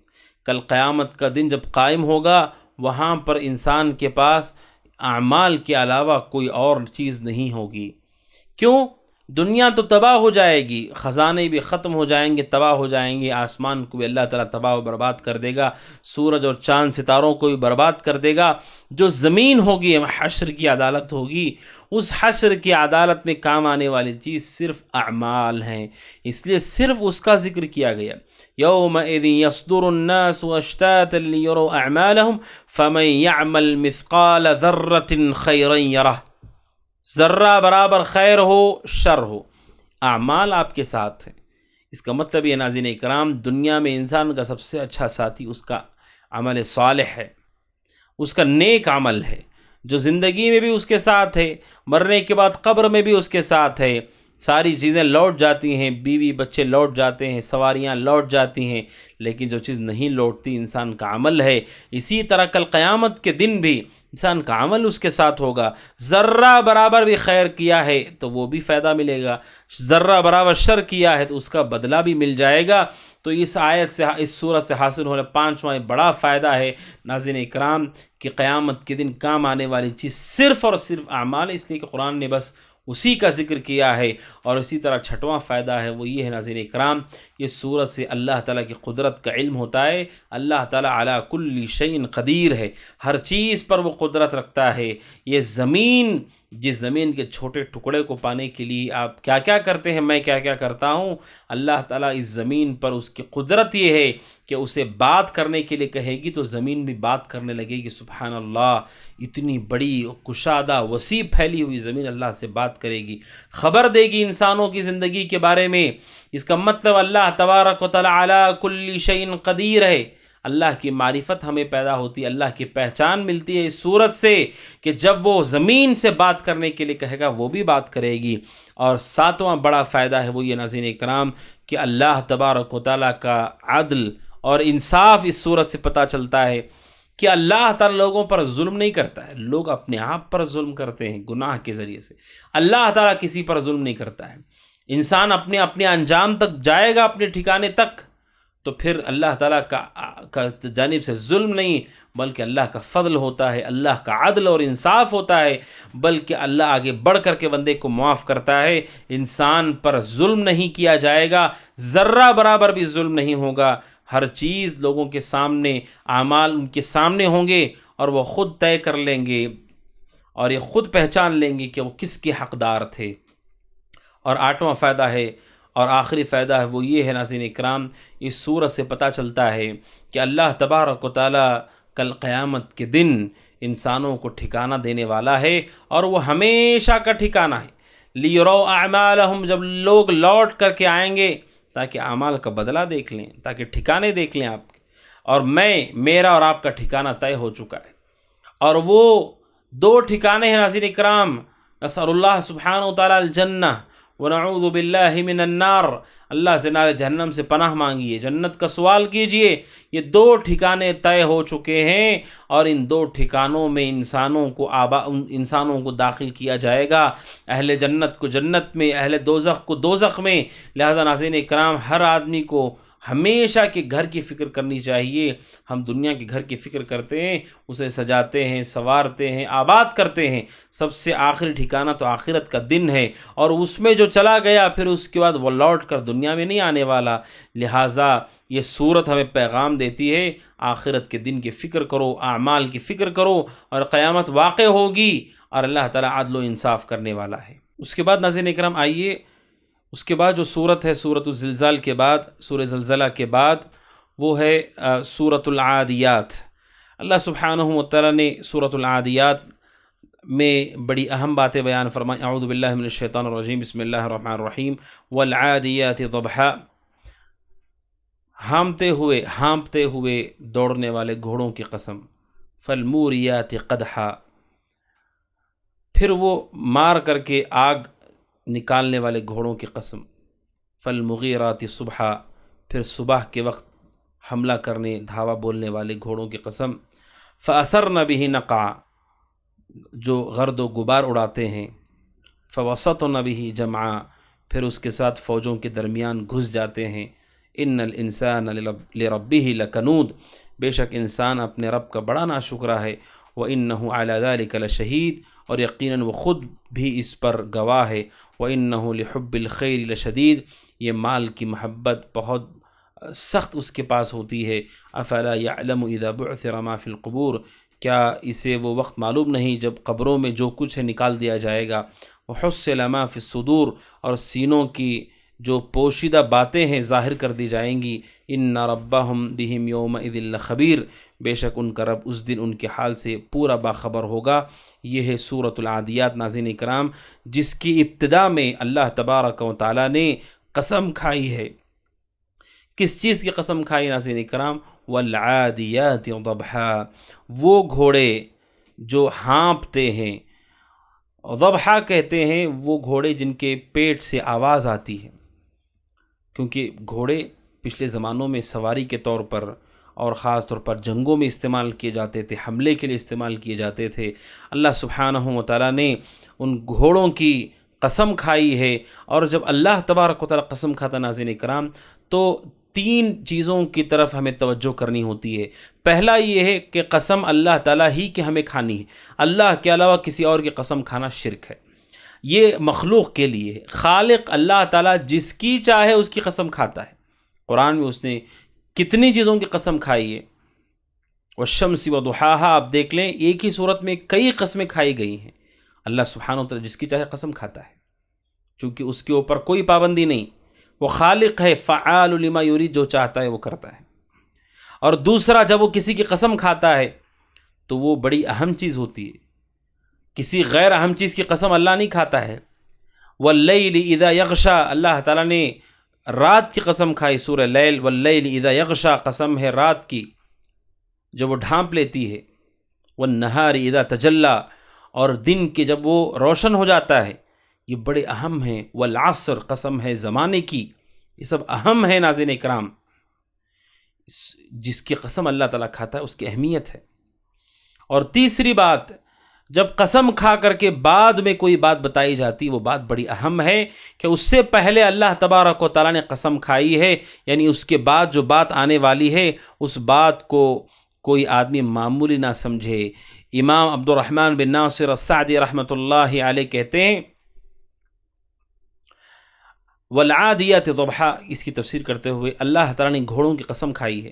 کل قیامت کا دن جب قائم ہوگا وہاں پر انسان کے پاس اعمال کے علاوہ کوئی اور چیز نہیں ہوگی۔ کیوں؟ دنیا تو تباہ ہو جائے گی، خزانے بھی ختم ہو جائیں گے، تباہ ہو جائیں گے، آسمان کو بھی اللہ تعالیٰ تباہ و برباد کر دے گا، سورج اور چاند ستاروں کو بھی برباد کر دے گا۔ جو زمین ہوگی، حشر کی عدالت ہوگی، اس حشر کی عدالت میں کام آنے والی چیز صرف اعمال ہیں، اس لیے صرف اس کا ذکر کیا گیا۔ یومئذ یصدر الناس اشتاتا لیروا اعمالهم فمن یعمل مثقال ذرة خیرا یرہ، ذرہ برابر خیر ہو شر ہو، اعمال آپ کے ساتھ ہیں۔ اس کا مطلب یہ ناظرین کرام دنیا میں انسان کا سب سے اچھا ساتھی اس کا عمل صالح ہے، اس کا نیک عمل ہے، جو زندگی میں بھی اس کے ساتھ ہے، مرنے کے بعد قبر میں بھی اس کے ساتھ ہے۔ ساری چیزیں لوٹ جاتی ہیں، بیوی بچے لوٹ جاتے ہیں، سواریاں لوٹ جاتی ہیں، لیکن جو چیز نہیں لوٹتی انسان کا عمل ہے۔ اسی طرح کل قیامت کے دن بھی انسان کا عمل اس کے ساتھ ہوگا۔ ذرہ برابر بھی خیر کیا ہے تو وہ بھی فائدہ ملے گا، ذرہ برابر شر کیا ہے تو اس کا بدلہ بھی مل جائے گا۔ تو اس آیت سے، اس صورت سے حاصل ہونے پانچواں بڑا فائدہ ہے ناظرین اکرام کہ قیامت کے دن کام آنے والی چیز صرف اور صرف اعمال، اس لیے کہ قرآن نے بس اسی کا ذکر کیا ہے۔ اور اسی طرح چھٹواں فائدہ ہے وہ یہ ہے ناظرین اکرام، یہ صورت سے اللہ تعالیٰ کی قدرت کا علم ہوتا ہے۔ اللہ تعالیٰ علی کل شیء قدیر ہے، ہر چیز پر وہ قدرت رکھتا ہے۔ یہ زمین، جس زمین کے چھوٹے ٹکڑے کو پانے کے لیے آپ کیا کیا کرتے ہیں، میں کیا کیا کرتا ہوں، اللہ تعالیٰ اس زمین پر اس کی قدرت یہ ہے کہ اسے بات کرنے کے لیے کہے گی تو زمین بھی بات کرنے لگے گی۔ سبحان اللہ، اتنی بڑی کشادہ وسیع پھیلی ہوئی زمین اللہ سے بات کرے گی، خبر دے گی انسانوں کی زندگی کے بارے میں۔ اس کا مطلب اللہ تبارک و تعالی علی کل شیء قدیر ہے۔ اللہ کی معرفت ہمیں پیدا ہوتی ہے، اللہ کی پہچان ملتی ہے اس صورت سے کہ جب وہ زمین سے بات کرنے کے لیے کہے گا وہ بھی بات کرے گی۔ اور ساتواں بڑا فائدہ ہے وہ یہ ناظرین اکرام کہ اللہ تبارک و تعالیٰ کا عدل اور انصاف اس صورت سے پتہ چلتا ہے کہ اللہ تعالیٰ لوگوں پر ظلم نہیں کرتا ہے، لوگ اپنے آپ پر ظلم کرتے ہیں گناہ کے ذریعے سے، اللہ تعالیٰ کسی پر ظلم نہیں کرتا ہے۔ انسان اپنے انجام تک جائے گا، اپنے ٹھکانے تک، تو پھر اللہ تعالیٰ کا جانب سے ظلم نہیں بلکہ اللہ کا فضل ہوتا ہے، اللہ کا عدل اور انصاف ہوتا ہے، بلکہ اللہ آگے بڑھ کر کے بندے کو معاف کرتا ہے۔ انسان پر ظلم نہیں کیا جائے گا، ذرہ برابر بھی ظلم نہیں ہوگا، ہر چیز لوگوں کے سامنے، اعمال ان کے سامنے ہوں گے اور وہ خود طے کر لیں گے اور یہ خود پہچان لیں گے کہ وہ کس کے حقدار تھے۔ اور آٹھواں فائدہ ہے اور آخری فائدہ ہے وہ یہ ہے ناظرین اکرام، اس صورت سے پتہ چلتا ہے کہ اللہ تبارک و تعالیٰ کل قیامت کے دن انسانوں کو ٹھکانہ دینے والا ہے اور وہ ہمیشہ کا ٹھکانہ ہے۔ لیروا اعمالہم، جب لوگ لوٹ کر کے آئیں گے تاکہ اعمال کا بدلہ دیکھ لیں، تاکہ ٹھکانے دیکھ لیں آپ کے، اور میرا اور آپ کا ٹھکانہ طے ہو چکا ہے۔ اور وہ دو ٹھکانے ہیں ناظرین اکرام، نسأل اللہ سبحانہ وتعالی الجنہ ونعوذ باللہ من النار، اللہ سے نار جہنم سے پناہ مانگیے، جنت کا سوال کیجئے۔ یہ دو ٹھکانے طے ہو چکے ہیں اور ان دو ٹھکانوں میں انسانوں کو داخل کیا جائے گا، اہل جنت کو جنت میں، اہل دوزخ کو دوزخ میں۔ لہذا ناظرین اکرام ہر آدمی کو ہمیشہ کہ گھر کی فکر کرنی چاہیے۔ ہم دنیا کے گھر کی فکر کرتے ہیں، اسے سجاتے ہیں، سنوارتے ہیں، آباد کرتے ہیں، سب سے آخری ٹھکانہ تو آخرت کا دن ہے، اور اس میں جو چلا گیا پھر اس کے بعد وہ لوٹ کر دنیا میں نہیں آنے والا۔ لہٰذا یہ سورت ہمیں پیغام دیتی ہے، آخرت کے دن کی فکر کرو، اعمال کی فکر کرو، اور قیامت واقع ہوگی اور اللہ تعالیٰ عدل و انصاف کرنے والا ہے۔ اس کے بعد ناظرین اکرام آئیے، اس کے بعد جو صورت ہے سورۃ الزلزال کے بعد، سورہ زلزلہ کے بعد، وہ ہے سورۃ العادیات۔ اللہ سبحانہ و تعالیٰ نے سورۃ العادیات میں بڑی اہم باتیں بیان فرمائیں۔ اعوذ باللہ من الشیطان الرجیم، بسم اللہ الرحمن الرحیم، والعادیات ضبحا، ہانپتے ہوئے دوڑنے والے گھوڑوں کی قسم، فالموریات قدحا، پھر وہ مار کر کے آگ نکالنے والے گھوڑوں کی قسم، فالمغیرات صبحا، پھر صبح کے وقت حملہ کرنے دھاوا بولنے والے گھوڑوں کی قسم، فاثرن بہ نقعا، جو گرد و غبار اڑاتے ہیں، فوسطن بہ جمعا، پھر اس کے ساتھ فوجوں کے درمیان گھس جاتے ہیں، ان الانسان لربہ لکنود، بے شک انسان اپنے رب کا بڑا ناشکرا ہے، وانہ علی ذلک لشہید، اور یقیناً وہ خود بھی اس پر گواہ ہے، وانہ لحب الخیر لشدید، یہ مال کی محبت بہت سخت اس کے پاس ہوتی ہے، افلا یعلم اذا بعثر ما فی القبور، کیا اسے وہ وقت معلوم نہیں جب قبروں میں جو کچھ ہے نکال دیا جائے گا، وحصل ما فی الصدور، اور سینوں کی جو پوشیدہ باتیں ہیں ظاہر کر دی جائیں گی، ان ربہم بہم یومئذ لخبیر، بے شک ان کا رب اس دن ان کے حال سے پورا باخبر ہوگا۔ یہ ہے سورۃ العادیات ناظرین اکرام، جس کی ابتدا میں اللہ تبارک و تعالیٰ نے قسم کھائی ہے۔ کس چیز کی قسم کھائی ناظرین اکرام؟ والعادیات ضبحا، وہ گھوڑے جو ہانپتے ہیں، ضبحا کہتے ہیں وہ گھوڑے جن کے پیٹ سے آواز آتی ہے، کیونکہ گھوڑے پچھلے زمانوں میں سواری کے طور پر اور خاص طور پر جنگوں میں استعمال کیے جاتے تھے، حملے کے لیے استعمال کیے جاتے تھے۔ اللہ سبحانہ و تعالیٰ نے ان گھوڑوں کی قسم کھائی ہے، اور جب اللہ تبارک و تعالیٰ قسم کھاتا ناظرین اکرام تو 3 چیزوں کی طرف ہمیں توجہ کرنی ہوتی ہے۔ پہلا یہ ہے کہ قسم اللہ تعالیٰ ہی کے ہمیں کھانی ہے، اللہ کے علاوہ کسی اور کی قسم کھانا شرک ہے، یہ مخلوق کے لیے ہے۔ خالق اللہ تعالیٰ جس کی چاہے اس کی قسم کھاتا ہے۔ قرآن میں اس نے کتنی چیزوں کی قسم کھائی ہے، والشمس وضحاها، آپ دیکھ لیں ایک ہی صورت میں کئی قسمیں کھائی گئی ہیں۔ اللہ سبحانہ و تعالیٰ جس کی چاہے قسم کھاتا ہے، چونکہ اس کے اوپر کوئی پابندی نہیں، وہ خالق ہے، فعال لما یرید، جو چاہتا ہے وہ کرتا ہے۔ اور دوسرا، جب وہ کسی کی قسم کھاتا ہے تو وہ بڑی اہم چیز ہوتی ہے، کسی غیر اہم چیز کی قسم اللہ نہیں کھاتا ہے۔ واللیل اذا یغشا، اللہ تعالیٰ نے رات کی قسم کھائی، سورہ لیل، واللیل اذا یغشا، قسم ہے رات کی جب وہ ڈھانپ لیتی ہے، والنہار اذا تجلی، اور دن کے جب وہ روشن ہو جاتا ہے، یہ بڑے اہم ہیں۔ والعصر، قسم ہے زمانے کی، یہ سب اہم ہے ناظرین اکرام۔ جس کی قسم اللہ تعالیٰ کھاتا ہے اس کی اہمیت ہے۔ اور تیسری بات، جب قسم کھا کر کے بعد میں کوئی بات بتائی جاتی، وہ بات بڑی اہم ہے کہ اس سے پہلے اللہ تبارک و تعالیٰ نے قسم کھائی ہے، یعنی اس کے بعد جو بات آنے والی ہے اس بات کو کوئی آدمی معمولی نہ سمجھے۔ امام عبد الرحمن بن ناصر السعدی رحمۃ اللہ علیہ کہتے ہیں والعادیات ضبحا، اس کی تفسیر کرتے ہوئے اللہ تعالیٰ نے گھوڑوں کی قسم کھائی ہے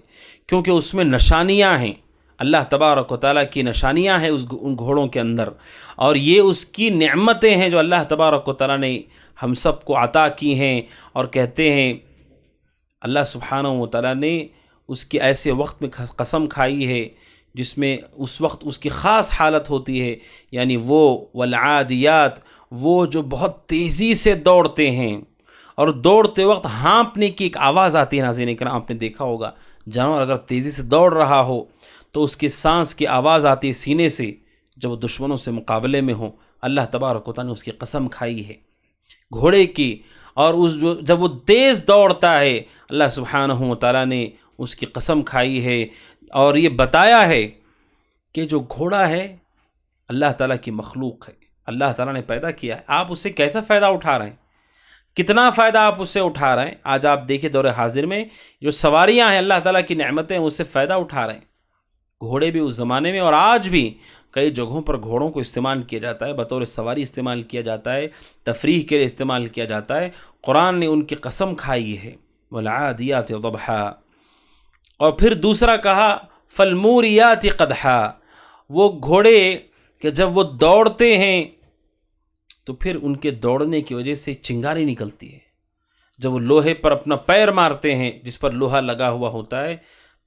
کیونکہ اس میں نشانیاں ہیں، اللہ تبارک و تعالیٰ کی نشانیاں ہیں ان گھوڑوں کے اندر، اور یہ اس کی نعمتیں ہیں جو اللہ تبارک و تعالیٰ نے ہم سب کو عطا کی ہیں۔ اور کہتے ہیں اللہ سبحانہ و تعالیٰ نے اس کے ایسے وقت میں قسم کھائی ہے جس میں اس وقت اس کی خاص حالت ہوتی ہے، یعنی وہ والعادیات، وہ جو بہت تیزی سے دوڑتے ہیں، اور دوڑتے وقت ہانپنے کی ایک آواز آتی ہے ناظرین اکرام، آپ نے دیکھا ہوگا جانور اگر تیزی سے دوڑ رہا ہو تو اس کی سانس کی آواز آتی ہے سینے سے، جب وہ دشمنوں سے مقابلے میں ہوں۔ اللہ تبارک و تعالیٰ نے اس کی قسم کھائی ہے گھوڑے کی، اور جب وہ تیز دوڑتا ہے اللہ سبحانہ و تعالیٰ نے اس کی قسم کھائی ہے، اور یہ بتایا ہے کہ جو گھوڑا ہے اللہ تعالیٰ کی مخلوق ہے، اللہ تعالیٰ نے پیدا کیا ہے، آپ اس سے کیسا فائدہ اٹھا رہے ہیں؟ کتنا فائدہ آپ اس سے اٹھا رہے ہیں. آج آپ دیکھیں دور حاضر میں جو سواریاں ہیں اللہ تعالیٰ کی نعمتیں اس سے فائدہ اٹھا رہے ہیں. گھوڑے بھی اس زمانے میں اور آج بھی کئی جگہوں پر گھوڑوں کو استعمال کیا جاتا ہے، بطور سواری استعمال کیا جاتا ہے، تفریح کے لیے استعمال کیا جاتا ہے. قرآن نے ان کی قسم کھائی ہے والعادیات ضبحا. اور پھر دوسرا کہا فالموریات قدحا. وہ گھوڑے کہ جب وہ دوڑتے ہیں تو پھر ان کے دوڑنے کی وجہ سے چنگاری نکلتی ہے. جب وہ لوہے پر اپنا پیر مارتے ہیں جس پر لوہا لگا ہوا ہوتا ہے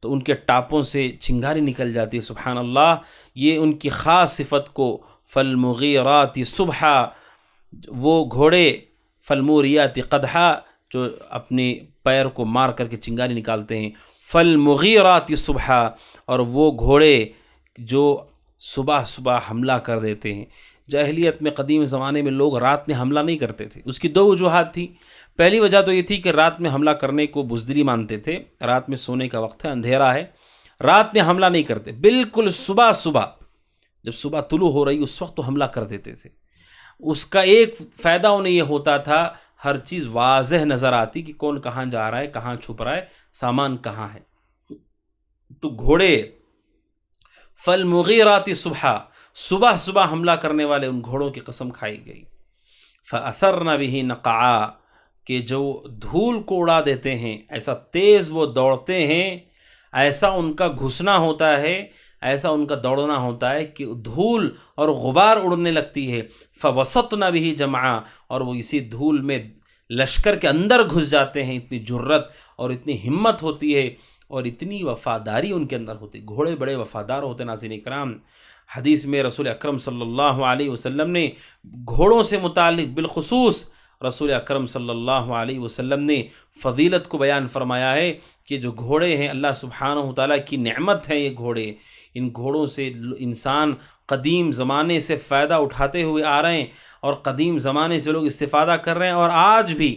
تو ان کے ٹاپوں سے چنگاری نکل جاتی ہے. سبحان اللہ. یہ ان کی خاص صفت کو فالمغیرات صبحا، وہ گھوڑے فالموریات قدحا جو اپنے پیر کو مار کر کے چنگاری نکالتے ہیں، فالمغیرات صبحا، اور وہ گھوڑے جو صبح صبح حملہ کر دیتے ہیں. جاہلیت میں قدیم زمانے میں لوگ رات میں حملہ نہیں کرتے تھے. اس کی دو وجوہات تھی. پہلی وجہ تو یہ تھی کہ رات میں حملہ کرنے کو بزدلی مانتے تھے. رات میں سونے کا وقت ہے، اندھیرا ہے، رات میں حملہ نہیں کرتے. بالکل صبح صبح جب صبح طلوع ہو رہی اس وقت تو حملہ کر دیتے تھے. اس کا ایک فائدہ انہیں یہ ہوتا تھا، ہر چیز واضح نظر آتی کہ کون کہاں جا رہا ہے، کہاں چھپ رہا ہے، سامان کہاں ہے. تو گھوڑے فالمغیرات صبحا، صبح صبح حملہ کرنے والے ان گھوڑوں کی قسم کھائی گئی. فاثرن به نقعا، کہ جو دھول کو اڑا دیتے ہیں، ایسا تیز وہ دوڑتے ہیں، ایسا ان کا گھسنا ہوتا ہے، ایسا ان کا دوڑنا ہوتا ہے کہ دھول اور غبار اڑنے لگتی ہے. فوسطن به جمعا، اور وہ اسی دھول میں لشکر کے اندر گھس جاتے ہیں. اتنی جرت اور اتنی ہمت ہوتی ہے اور اتنی وفاداری ان کے اندر ہوتی. گھوڑے بڑے وفادار ہوتے. ناظرین کرام، حدیث میں رسول اکرم صلی اللہ علیہ وسلم نے گھوڑوں سے متعلق بالخصوص رسول اکرم صلی اللہ علیہ وسلم نے فضیلت کو بیان فرمایا ہے کہ جو گھوڑے ہیں اللہ سبحانہ و تعالیٰ کی نعمت ہے. یہ گھوڑے، ان گھوڑوں سے انسان قدیم زمانے سے فائدہ اٹھاتے ہوئے آ رہے ہیں اور قدیم زمانے سے لوگ استفادہ کر رہے ہیں، اور آج بھی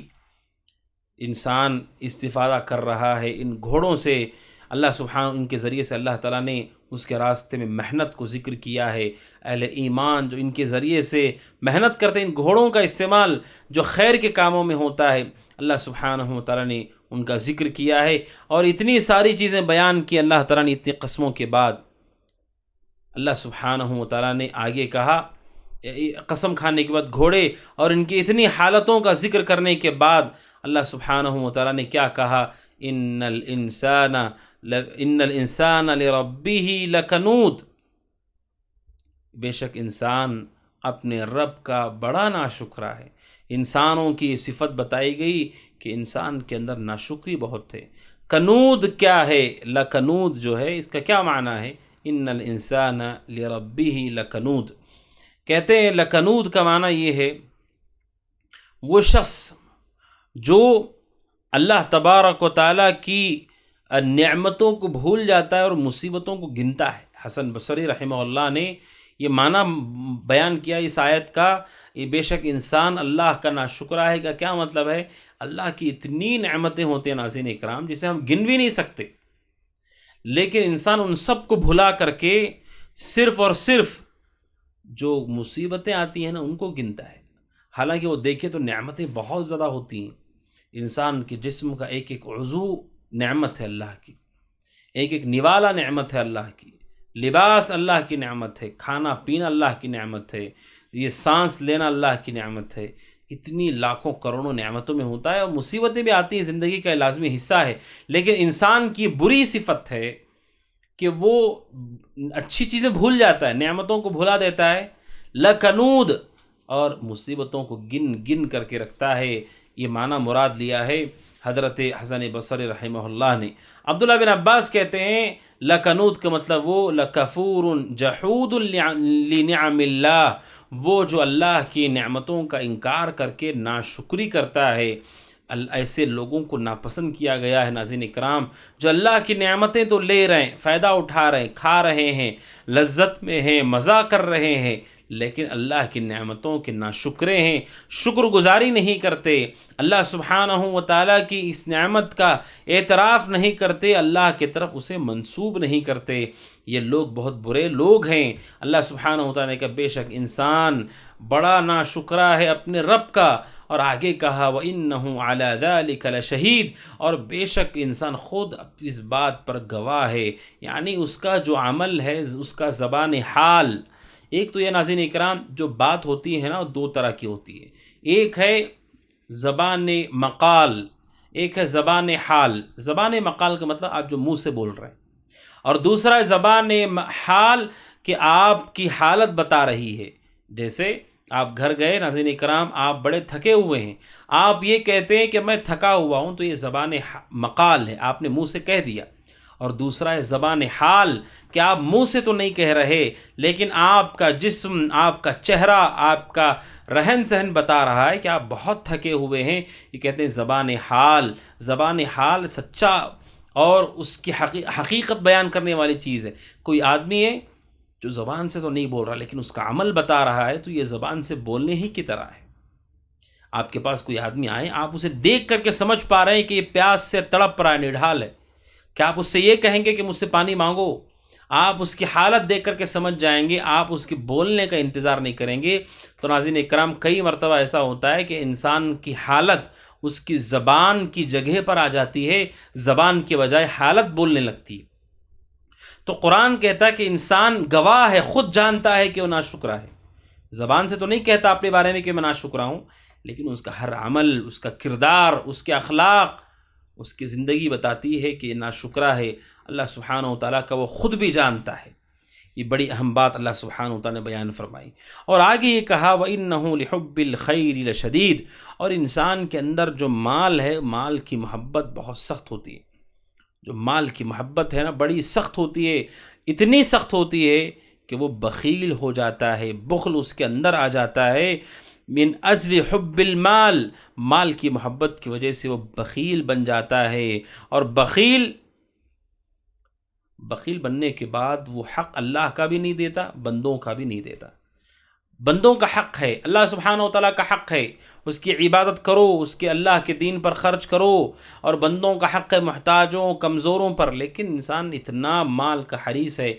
انسان استفادہ کر رہا ہے ان گھوڑوں سے. اللہ سبحانہ ان کے ذریعے سے اللہ تعالیٰ نے اس کے راستے میں محنت کو ذکر کیا ہے. اہل ایمان جو ان کے ذریعے سے محنت کرتے ہیں، ان گھوڑوں کا استعمال جو خیر کے کاموں میں ہوتا ہے، اللہ سبحانہ و تعالیٰ نے ان کا ذکر کیا ہے. اور اتنی ساری چیزیں بیان کی اللہ تعالیٰ نے اتنی قسموں کے بعد. اللہ سبحانہ و تعالیٰ نے آگے کہا، قسم کھانے کے بعد گھوڑے اور ان کی اتنی حالتوں کا ذکر کرنے کے بعد اللہ سبحانہ و تعالیٰ نے کیا کہا، ان الانسان لربہ لکنود. بے شک انسان اپنے رب کا بڑا ناشکرا ہے. انسانوں کی صفت بتائی گئی کہ انسان کے اندر ناشکری بہت ہے. کنود کیا ہے؟ لکنود جو ہے اس کا کیا معنی ہے؟ ان الانسان لربہ لکنود. کہتے ہیں لکنود کا معنی یہ ہے وہ شخص جو اللہ تبارک و تعالیٰ کی نعمتوں کو بھول جاتا ہے اور مصیبتوں کو گنتا ہے. حسن بصری رحمہ اللہ نے یہ معنی بیان کیا اس آیت کا، یہ بے شک انسان اللہ کا ناشکرا ہے. کا کیا مطلب ہے؟ اللہ کی اتنی نعمتیں ہوتے ہیں ناظرین اکرام جسے ہم گن بھی نہیں سکتے، لیکن انسان ان سب کو بھلا کر کے صرف اور صرف جو مصیبتیں آتی ہیں نا ان کو گنتا ہے. حالانکہ وہ دیکھے تو نعمتیں بہت زیادہ ہوتی ہیں. انسان کے جسم کا ایک ایک عضو نعمت ہے اللہ کی، ایک ایک نوالا نعمت ہے اللہ کی، لباس اللہ کی نعمت ہے، کھانا پینا اللہ کی نعمت ہے، یہ سانس لینا اللہ کی نعمت ہے. اتنی لاکھوں کروڑوں نعمتوں میں ہوتا ہے، اور مصیبتیں بھی آتی ہیں، زندگی کا لازمی حصہ ہے. لیکن انسان کی بری صفت ہے کہ وہ اچھی چیزیں بھول جاتا ہے، نعمتوں کو بھلا دیتا ہے. لکنود، اور مصیبتوں کو گن گن کر کے رکھتا ہے. یہ معنی مراد لیا ہے حضرت حسن بصری رحمہ اللہ نے. عبداللہ بن عباس کہتے ہیں لکنود کا مطلب وہ لکفور جحود لنعم اللہ، وہ جو اللہ کی نعمتوں کا انکار کر کے ناشکری کرتا ہے. ایسے لوگوں کو ناپسند کیا گیا ہے ناظرین اکرام، جو اللہ کی نعمتیں تو لے رہے ہیں، فائدہ اٹھا رہے ہیں، کھا رہے ہیں، لذت میں ہیں، مزہ کر رہے ہیں، لیکن اللہ کی نعمتوں کے ناشکرے ہیں، شکر گزاری نہیں کرتے، اللہ سبحانہ و تعالیٰ کی اس نعمت کا اعتراف نہیں کرتے، اللہ کی طرف اسے منسوب نہیں کرتے. یہ لوگ بہت برے لوگ ہیں. اللہ سبحانہ و تعالیٰ نے کہا بے شک انسان بڑا ناشکرا ہے اپنے رب کا، اور آگے کہا وَإِنَّهُ عَلَى ذَلِكَ لَشَهِيدٌ، اور بے شک انسان خود اس بات پر گواہ ہے، یعنی اس کا جو عمل ہے، اس کا زبان حال۔ ایک تو یہ ناظرین اکرام جو بات ہوتی ہے نا، دو طرح کی ہوتی ہے، ایک ہے زبان مقال، ایک ہے زبان حال۔ زبان مقال کا مطلب آپ جو منہ سے بول رہے ہیں، اور دوسرا زبان حال کہ آپ کی حالت بتا رہی ہے۔ جیسے آپ گھر گئے ناظرین اکرام، آپ بڑے تھکے ہوئے ہیں، آپ یہ کہتے ہیں کہ میں تھکا ہوا ہوں، تو یہ زبان مقال ہے، آپ نے منہ سے کہہ دیا۔ اور دوسرا ہے زبان حال کہ آپ منہ سے تو نہیں کہہ رہے، لیکن آپ کا جسم، آپ کا چہرہ، آپ کا رہن سہن بتا رہا ہے کہ آپ بہت تھکے ہوئے ہیں۔ یہ کہتے ہیں زبان حال۔ زبان حال سچا اور اس کی حقیقت بیان کرنے والی چیز ہے۔ کوئی آدمی ہے جو زبان سے تو نہیں بول رہا لیکن اس کا عمل بتا رہا ہے، تو یہ زبان سے بولنے ہی کی طرح ہے۔ آپ کے پاس کوئی آدمی آئے، آپ اسے دیکھ کر کے سمجھ پا رہے ہیں کہ یہ پیاس سے تڑپ رہا ہے، نڈھال ہے، کیا آپ اس سے یہ کہیں گے کہ مجھ سے پانی مانگو؟ آپ اس کی حالت دیکھ کر کے سمجھ جائیں گے، آپ اس کے بولنے کا انتظار نہیں کریں گے۔ تو ناظرین اکرام کئی مرتبہ ایسا ہوتا ہے کہ انسان کی حالت اس کی زبان کی جگہ پر آ جاتی ہے، زبان کے بجائے حالت بولنے لگتی ہے۔ تو قرآن کہتا ہے کہ انسان گواہ ہے، خود جانتا ہے کہ وہ ناشکرا ہے۔ زبان سے تو نہیں کہتا اپنے بارے میں کہ میں ناشکرا ہوں، لیکن اس کا ہر عمل، اس کا کردار، اس کے اخلاق، اس کی زندگی بتاتی ہے کہ ناشکرا ہے۔ اللہ سبحانہ و تعالیٰ کا وہ خود بھی جانتا ہے۔ یہ بڑی اہم بات اللہ سبحانہ و تعالیٰ نے بیان فرمائی۔ اور آگے یہ کہا وَإِنَّهُ لِحُبِّ الْخَيْرِ لَشَدِيدٌ، اور انسان کے اندر جو مال ہے، مال کی محبت بہت سخت ہوتی ہے۔ جو مال کی محبت ہے نا، بڑی سخت ہوتی ہے، اتنی سخت ہوتی ہے کہ وہ بخیل ہو جاتا ہے، بخل اس کے اندر آ جاتا ہے۔ من اجل حب المال، مال کی محبت کی وجہ سے وہ بخیل بن جاتا ہے، اور بخیل بننے کے بعد وہ حق اللہ کا بھی نہیں دیتا، بندوں کا بھی نہیں دیتا۔ بندوں کا حق ہے، اللہ سبحانہ و تعالیٰ کا حق ہے، اس کی عبادت کرو، اس کے اللہ کے دین پر خرچ کرو، اور بندوں کا حق ہے محتاجوں، کمزوروں پر۔ لیکن انسان اتنا مال کا حریص ہے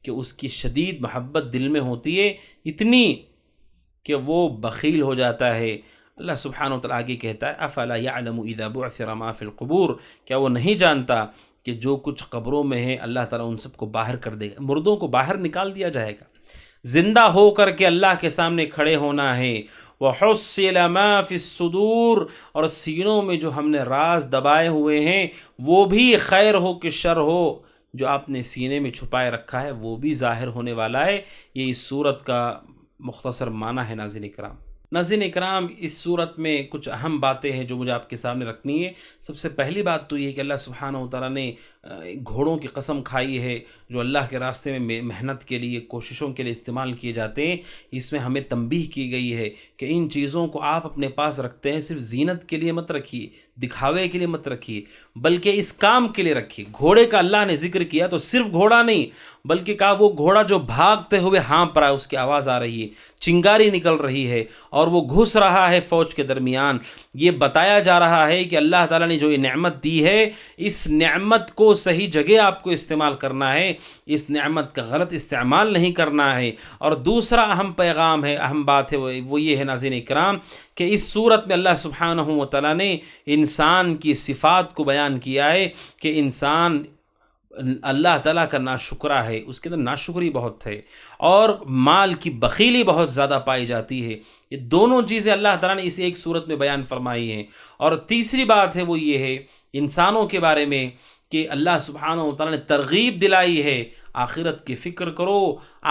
کہ اس کی شدید محبت دل میں ہوتی ہے، اتنی کہ وہ بخیل ہو جاتا ہے۔ اللہ سبحانہ و تعالیٰ آگے کہتا ہے افلا یعلم اذا بعثر ما فی القبور، کیا وہ نہیں جانتا کہ جو کچھ قبروں میں ہے اللہ تعالیٰ ان سب کو باہر کر دے گا، مردوں کو باہر نکال دیا جائے گا، زندہ ہو کر کے اللہ کے سامنے کھڑے ہونا ہے۔ وَحُصِّلَ مَا فِي الصُّدُورِ، اور سینوں میں جو ہم نے راز دبائے ہوئے ہیں، وہ بھی خیر ہو کہ شر ہو، جو آپ نے سینے میں چھپائے رکھا ہے وہ بھی ظاہر ہونے والا ہے۔ یہ اس صورت کا مختصر معنی ہے ناظرین اکرام۔ ناظرین اکرام، اس صورت میں کچھ اہم باتیں ہیں جو مجھے آپ کے سامنے رکھنی ہے۔ سب سے پہلی بات تو یہ کہ اللہ سبحانہ و تعالیٰ نے گھوڑوں کی قسم کھائی ہے جو اللہ کے راستے میں محنت کے لیے، کوششوں کے لیے استعمال کیے جاتے ہیں۔ اس میں ہمیں تنبیہ کی گئی ہے کہ ان چیزوں کو آپ اپنے پاس رکھتے ہیں، صرف زینت کے لیے مت رکھیے، دکھاوے کے لیے مت رکھیے، بلکہ اس کام کے لیے رکھیے۔ گھوڑے کا اللہ نے ذکر کیا تو صرف گھوڑا نہیں، بلکہ کہا وہ گھوڑا جو بھاگتے ہوئے ہانپ رہا ہے، اس کی آواز آ رہی ہے، چنگاری نکل رہی ہے، اور وہ گھس رہا ہے فوج کے درمیان۔ یہ بتایا جا رہا ہے کہ اللہ تعالیٰ نے جو یہ نعمت دی ہے، اس نعمت کو صحیح جگہ آپ کو استعمال کرنا ہے، اس نعمت کا غلط استعمال نہیں کرنا ہے۔ اور دوسرا اہم پیغام ہے، اہم بات ہے، وہ یہ ہے ناظرین اکرام کہ اس صورت میں اللہ سبحانہ و تعالیٰ نے انسان کی صفات کو بیان کیا ہے کہ انسان اللہ تعالیٰ کا ناشکرا ہے، اس کے اندر ناشکری بہت ہے، اور مال کی بخیلی بہت زیادہ پائی جاتی ہے۔ یہ دونوں چیزیں اللہ تعالیٰ نے اس ایک صورت میں بیان فرمائی ہیں۔ اور تیسری بات ہے وہ یہ ہے انسانوں کے بارے میں کہ اللہ سبحانہ و تعالیٰ نے ترغیب دلائی ہے، آخرت کی فکر کرو،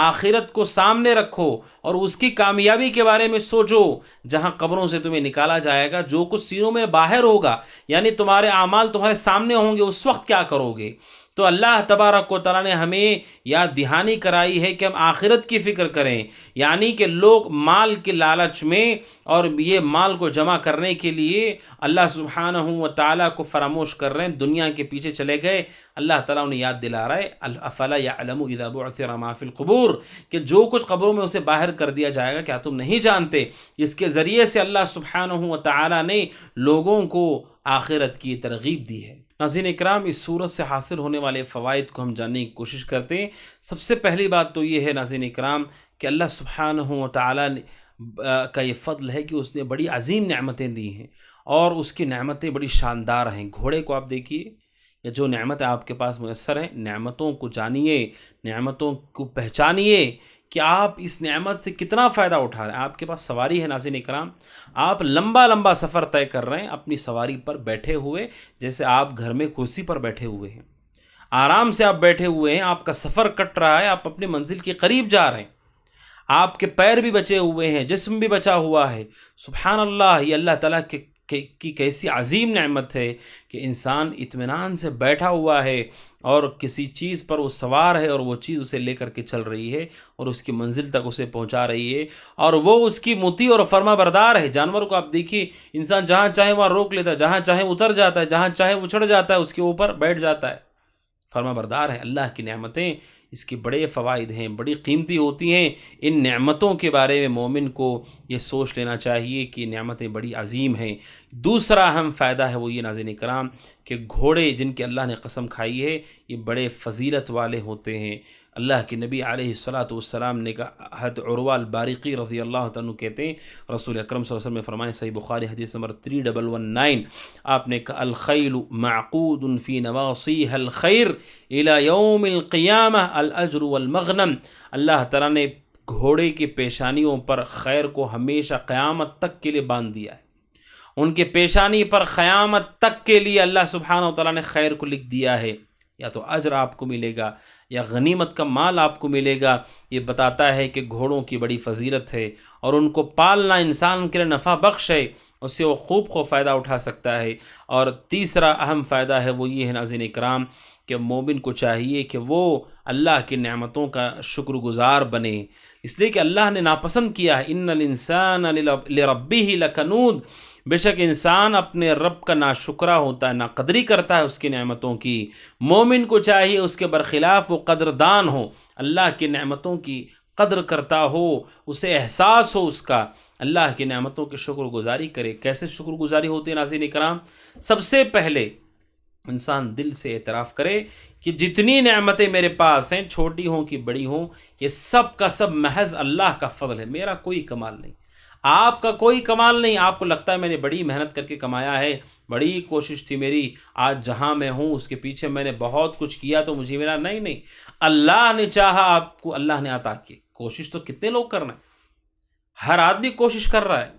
آخرت کو سامنے رکھو، اور اس کی کامیابی کے بارے میں سوچو۔ جہاں قبروں سے تمہیں نکالا جائے گا، جو کچھ سینوں میں باہر ہوگا، یعنی تمہارے اعمال تمہارے سامنے ہوں گے، اس وقت کیا کرو گے؟ تو اللہ تبارک و تعالیٰ نے ہمیں یاد دہانی کرائی ہے کہ ہم آخرت کی فکر کریں، یعنی کہ لوگ مال کے لالچ میں اور یہ مال کو جمع کرنے کے لیے اللہ سبحانہ و تعالیٰ کو فراموش کر رہے ہیں، دنیا کے پیچھے چلے گئے۔ اللہ تعالیٰ انہیں یاد دلا رہا ہے افلا یعلم اذا بعثر ما فی القبور، کہ جو کچھ قبروں میں اسے باہر کر دیا جائے گا، کیا تم نہیں جانتے؟ اس کے ذریعے سے اللہ سبحانہ و تعالیٰ نے لوگوں کو آخرت کی ترغیب دی ہے۔ ناظرین اکرام، اس صورت سے حاصل ہونے والے فوائد کو ہم جاننے کی کوشش کرتے ہیں۔ سب سے پہلی بات تو یہ ہے ناظرین اکرام کہ اللہ سبحانہ و تعالیٰ کا یہ فضل ہے کہ اس نے بڑی عظیم نعمتیں دی ہیں، اور اس کی نعمتیں بڑی شاندار ہیں۔ گھوڑے کو آپ دیکھیے، یا جو نعمتیں آپ کے پاس میسر ہیں، نعمتوں کو جانیے، نعمتوں کو پہچانیے کہ آپ اس نعمت سے کتنا فائدہ اٹھا رہے ہیں۔ آپ کے پاس سواری ہے ناظرین اکرام، آپ لمبا لمبا سفر طے کر رہے ہیں اپنی سواری پر بیٹھے ہوئے، جیسے آپ گھر میں کرسی پر بیٹھے ہوئے ہیں، آرام سے آپ بیٹھے ہوئے ہیں، آپ کا سفر کٹ رہا ہے، آپ اپنی منزل کے قریب جا رہے ہیں، آپ کے پیر بھی بچے ہوئے ہیں، جسم بھی بچا ہوا ہے۔ سبحان اللہ، یہ اللہ تعالیٰ کی کیسی عظیم نعمت ہے کہ انسان اطمینان سے بیٹھا ہوا ہے، اور کسی چیز پر وہ سوار ہے، اور وہ چیز اسے لے کر کے چل رہی ہے، اور اس کی منزل تک اسے پہنچا رہی ہے، اور وہ اس کی مطیع اور فرما بردار ہے۔ جانور کو آپ دیکھیے، انسان جہاں چاہے وہاں روک لیتا ہے، جہاں چاہے اتر جاتا ہے، جہاں چاہے وہ چڑھ جاتا ہے، اس کے اوپر بیٹھ جاتا ہے، فرما بردار ہے۔ اللہ کی نعمتیں، اس کے بڑے فوائد ہیں، بڑی قیمتی ہوتی ہیں۔ ان نعمتوں کے بارے میں مومن کو یہ سوچ لینا چاہیے کہ نعمتیں بڑی عظیم ہیں۔ دوسرا اہم فائدہ ہے وہ یہ ناظرین کرام کہ گھوڑے جن کے اللہ نے قسم کھائی ہے، یہ بڑے فضیلت والے ہوتے ہیں۔ اللہ کے نبی علیہ والسلام نے کہا، حضرت عروہ البارقی رضی اللہ عنہ کہتے ہیں، رسول اکرم صلی اللہ علیہ وسلم نے فرمایا، صحیح بخاری حدیث نمبر 3119، آپ نے کہا، الخیل معقود فی نواصیها الخیر الی یوم القیامہ الاجر والمغنم۔ اللہ تعالیٰ نے گھوڑے کی پیشانیوں پر خیر کو ہمیشہ قیامت تک کے لیے باندھ دیا ہے۔ ان کے پیشانی پر قیامت تک کے لیے اللہ سبحانہ و تعالیٰ نے خیر کو لکھ دیا ہے، یا تو اجر آپ کو ملے گا، یا غنیمت کا مال آپ کو ملے گا۔ یہ بتاتا ہے کہ گھوڑوں کی بڑی فضیلت ہے، اور ان کو پالنا انسان کے لیے نفع بخش ہے، اس سے وہ خوب فائدہ اٹھا سکتا ہے۔ اور تیسرا اہم فائدہ ہے وہ یہ ہے ناظرین اکرام کہ مومن کو چاہیے کہ وہ اللہ کی نعمتوں کا شکر گزار بنے، اس لیے کہ اللہ نے ناپسند کیا ہے، ان الانسان لربہ لکنود، بے شک انسان اپنے رب کا ناشکرہ ہوتا ہے، ناقدری کرتا ہے اس کی نعمتوں کی۔ مومن کو چاہیے اس کے برخلاف وہ قدردان ہو، اللہ کی نعمتوں کی قدر کرتا ہو، اسے احساس ہو اس کا، اللہ کی نعمتوں کی شکر گزاری کرے۔ کیسے شکر گزاری ہوتی ہے ناظرین اکرام؟ سب سے پہلے انسان دل سے اعتراف کرے کہ جتنی نعمتیں میرے پاس ہیں، چھوٹی ہوں کہ بڑی ہوں، یہ سب کا سب محض اللہ کا فضل ہے، میرا کوئی کمال نہیں، آپ کا کوئی کمال نہیں۔ آپ کو لگتا ہے میں نے بڑی محنت کر کے کمایا ہے، بڑی کوشش تھی میری، آج جہاں میں ہوں اس کے پیچھے میں نے بہت کچھ کیا تو مجھے ملا، نہیں، اللہ نے چاہا آپ کو، اللہ نے عطا کی۔ کوشش تو کتنے لوگ کرنا ہے، ہر آدمی کوشش کر رہا ہے،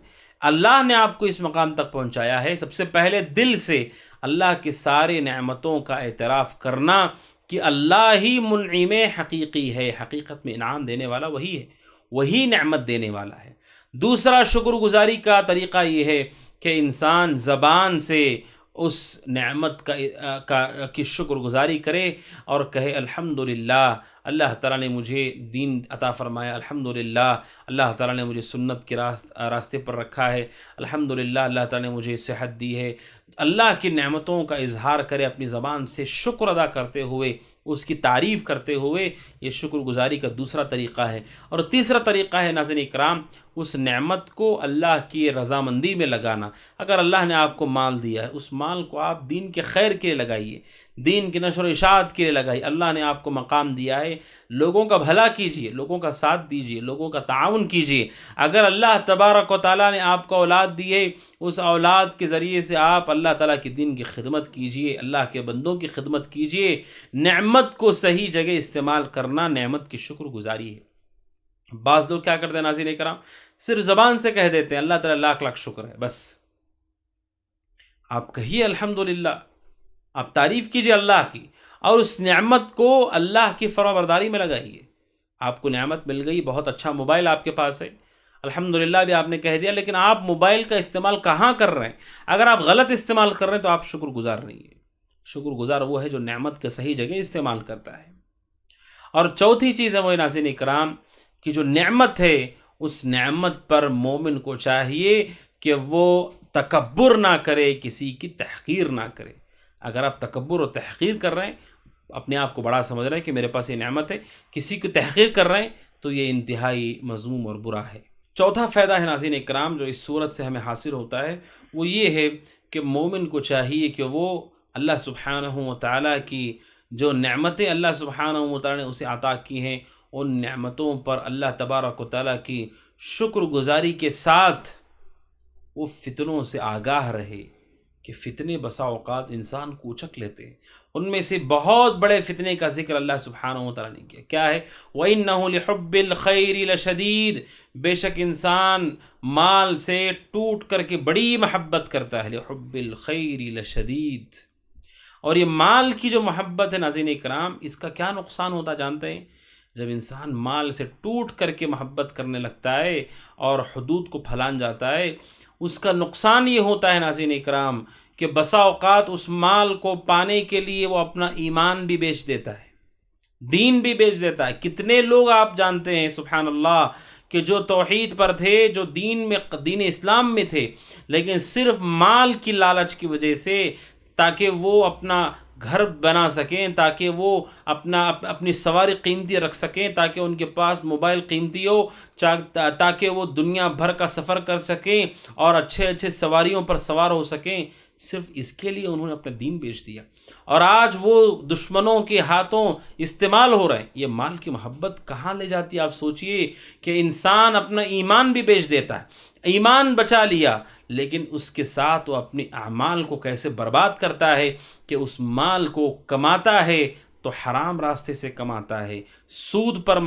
اللہ نے آپ کو اس مقام تک پہنچایا ہے۔ سب سے پہلے دل سے اللہ کی سارے نعمتوں کا اعتراف کرنا کہ اللہ ہی منعم حقیقی ہے، حقیقت میں انعام دینے والا وہی ہے، وہی نعمت دینے والا ہے۔ دوسرا شکر گزاری کا طریقہ یہ ہے کہ انسان زبان سے اس نعمت کی شکر گزاری کرے اور کہے الحمدللہ، اللہ تعالیٰ نے مجھے دین عطا فرمایا، الحمدللہ اللہ تعالیٰ نے مجھے سنت کے راستے پر رکھا ہے، الحمدللہ اللہ تعالیٰ نے مجھے صحت دی ہے۔ اللہ کی نعمتوں کا اظہار کرے اپنی زبان سے، شکر ادا کرتے ہوئے، اس کی تعریف کرتے ہوئے، یہ شکر گزاری کا دوسرا طریقہ ہے۔ اور تیسرا طریقہ ہے ناظرین اکرام، اس نعمت کو اللہ کی رضامندی میں لگانا۔ اگر اللہ نے آپ کو مال دیا ہے، اس مال کو آپ دین کے خیر کے لیے لگائیے، دین کی نشر و اشاعت کے لیے لگائیے۔ اللہ نے آپ کو مقام دیا ہے، لوگوں کا بھلا کیجیے، لوگوں کا ساتھ دیجیے، لوگوں کا تعاون کیجیے۔ اگر اللہ تبارک و تعالیٰ نے آپ کو اولاد دی ہے، اس اولاد کے ذریعے سے آپ اللہ تعالیٰ کی دین کی خدمت کیجیے، اللہ کے بندوں کی خدمت کیجیے۔ نعمت کو صحیح جگہ استعمال کرنا نعمت کی شکر گزاری ہے۔ بعض لوگ کیا کرتے ہیں ناظرین کرام، صرف زبان سے کہہ دیتے ہیں اللہ تعالیٰ لاکھ لاکھ شکر ہے، بس آپ کہیے الحمدللہ، آپ تعریف کیجیے اللہ کی، اور اس نعمت کو اللہ کی فرما برداری میں لگائیے۔ آپ کو نعمت مل گئی، بہت اچھا موبائل آپ کے پاس ہے، الحمدللہ بھی آپ نے کہہ دیا، لیکن آپ موبائل کا استعمال کہاں کر رہے ہیں؟ اگر آپ غلط استعمال کر رہے ہیں تو آپ شکر گزار نہیں ہیں۔ شکر گزار وہ ہے جو نعمت کے صحیح جگہ استعمال کرتا ہے۔ اور چوتھی چیز ہے وہ ناظرین اکرام کہ جو نعمت ہے، اس نعمت پر مومن کو چاہیے کہ وہ تکبر نہ کرے، کسی کی تحقیر نہ کرے۔ اگر آپ تکبر و تحقیر کر رہے ہیں، اپنے آپ کو بڑا سمجھ رہے ہیں کہ میرے پاس یہ نعمت ہے، کسی کو تحقیر کر رہے ہیں، تو یہ انتہائی مذموم اور برا ہے۔ چوتھا فائدہ ہے ناظرین اکرام جو اس صورت سے ہمیں حاصل ہوتا ہے، وہ یہ ہے کہ مومن کو چاہیے کہ وہ اللہ سبحانہ و تعالیٰ کی جو نعمتیں اللہ سبحانہ و تعالیٰ نے اسے عطا کی ہیں، ان نعمتوں پر اللہ تبارک و تعالیٰ کی شکر گزاری کے ساتھ وہ فتنوں سے آگاہ رہے کہ فتنے بسا اوقات انسان کو اچک لیتے ہیں۔ ان میں سے بہت بڑے فتنے کا ذکر اللہ سبحانہ و تعالیٰ نے کیا۔ کیا ہے؟ وَإِنَّهُ لِحُبِّ الْخَيْرِ لَشَدِيدٌ، بے شک انسان مال سے ٹوٹ کر کے بڑی محبت کرتا ہے۔ لِحُبِّ الْخَيْرِ لَشَدِيدٌ۔ اور یہ مال کی جو محبت ہے ناظرین اکرام، اس کا کیا نقصان ہوتا جانتے ہیں؟ جب انسان مال سے ٹوٹ کر کے محبت کرنے لگتا ہے اور حدود کو پھلان جاتا ہے، اس کا نقصان یہ ہوتا ہے ناظرین اکرام کہ بسا اوقات اس مال کو پانے کے لیے وہ اپنا ایمان بھی بیچ دیتا ہے، دین بھی بیچ دیتا ہے۔ کتنے لوگ آپ جانتے ہیں سبحان اللہ کہ جو توحید پر تھے، جو دین اسلام میں تھے، لیکن صرف مال کی لالچ کی وجہ سے، تاکہ وہ اپنا گھر بنا سکیں، تاکہ وہ اپنی سواری قیمتی رکھ سکیں، تاکہ ان کے پاس موبائل قیمتی ہو، تاکہ وہ دنیا بھر کا سفر کر سکیں اور اچھے سواریوں پر سوار ہو سکیں، صرف اس کے لیے انہوں نے اپنا دین بیچ دیا، اور آج وہ دشمنوں کے ہاتھوں استعمال ہو رہے ہیں۔ یہ مال کی محبت کہاں لے جاتی ہے؟ آپ سوچئے کہ انسان اپنا ایمان بھی بیچ دیتا ہے، ایمان بچا لیا، لیکن اس کے ساتھ وہ اپنے اعمال کو کیسے برباد کرتا ہے کہ اس مال کو کماتا ہے تو حرام راستے سے کماتا ہے، سود پر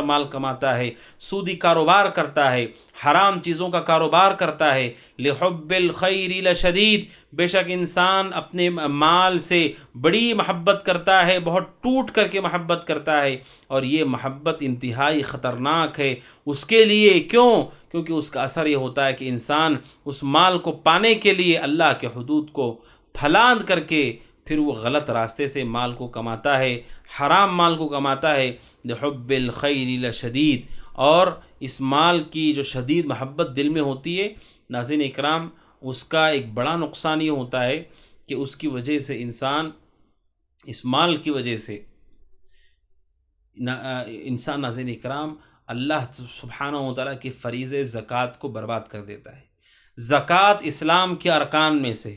مال کماتا ہے، سودی کاروبار کرتا ہے، حرام چیزوں کا کاروبار کرتا ہے۔ لِحُبِّ الْخَيْرِ لَشَدِيدٌ، بے شک انسان اپنے مال سے بڑی محبت کرتا ہے، بہت ٹوٹ کر کے محبت کرتا ہے، اور یہ محبت انتہائی خطرناک ہے اس کے لیے۔ کیونکہ اس کا اثر یہ ہوتا ہے کہ انسان اس مال کو پانے کے لیے اللہ کے حدود کو پھلان کر کے پھر وہ غلط راستے سے مال کو کماتا ہے، حرام مال کو کماتا ہے۔ لِحُبِّ الْخَيْرِ لَشَدِيدٌ، اور اس مال کی جو شدید محبت دل میں ہوتی ہے ناظرین اکرام، اس کا ایک بڑا نقصان یہ ہوتا ہے کہ اس کی وجہ سے انسان، اس مال کی وجہ سے انسان ناظرین اکرام اللہ سبحانہ و تعالیٰ کی فریضہ زکوٰۃ کو برباد کر دیتا ہے۔ زکوٰۃ اسلام کے ارکان میں سے،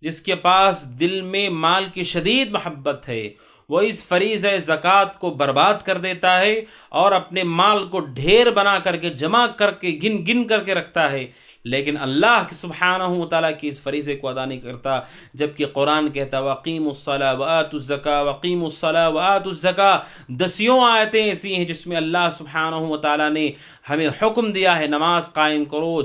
جس کے پاس دل میں مال کی شدید محبت ہے، وہ اس فریضہ زکوٰۃ کو برباد کر دیتا ہے اور اپنے مال کو ڈھیر بنا کر کے جمع کر کے گن کر کے رکھتا ہے، لیکن اللہ سبحانہ و تعالیٰ کی اس فریضے کو ادا نہیں کرتا، جبکہ قرآن کہتا وَأَقِيمُوا الصَّلَاةَ وَآتُوا الزَّكَاةَ وَأَقِيمُوا الصَّلَاةَ وَآتُوا الزَّكَاةَ۔ دسیوں آیتیں ایسی ہیں جس میں اللہ سبحانہ و تعالیٰ نے ہمیں حکم دیا ہے نماز قائم کرو،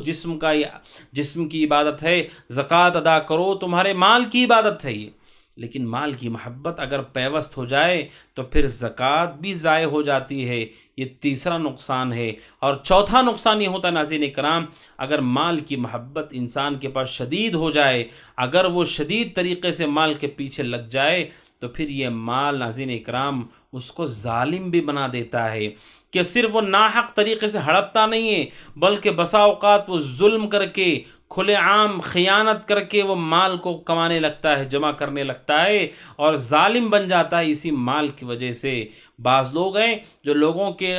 جسم کی عبادت ہے، زکوٰۃ ادا کرو، تمہارے مال کی عبادت ہے یہ۔ لیکن مال کی محبت اگر پیوست ہو جائے تو پھر زکوٰۃ بھی ضائع ہو جاتی ہے، یہ تیسرا نقصان ہے۔ اور چوتھا نقصان یہ ہوتا ہے ناظرین اکرام، اگر مال کی محبت انسان کے پاس شدید ہو جائے، اگر وہ شدید طریقے سے مال کے پیچھے لگ جائے، تو پھر یہ مال ناظرین اکرام اس کو ظالم بھی بنا دیتا ہے، کہ صرف وہ ناحق طریقے سے ہڑپتا نہیں ہے، بلکہ بسا اوقات وہ ظلم کر کے، کھلے عام خیانت کر کے وہ مال کو کمانے لگتا ہے، جمع کرنے لگتا ہے، اور ظالم بن جاتا ہے اسی مال کی وجہ سے۔ بعض لوگ ہیں جو لوگوں کے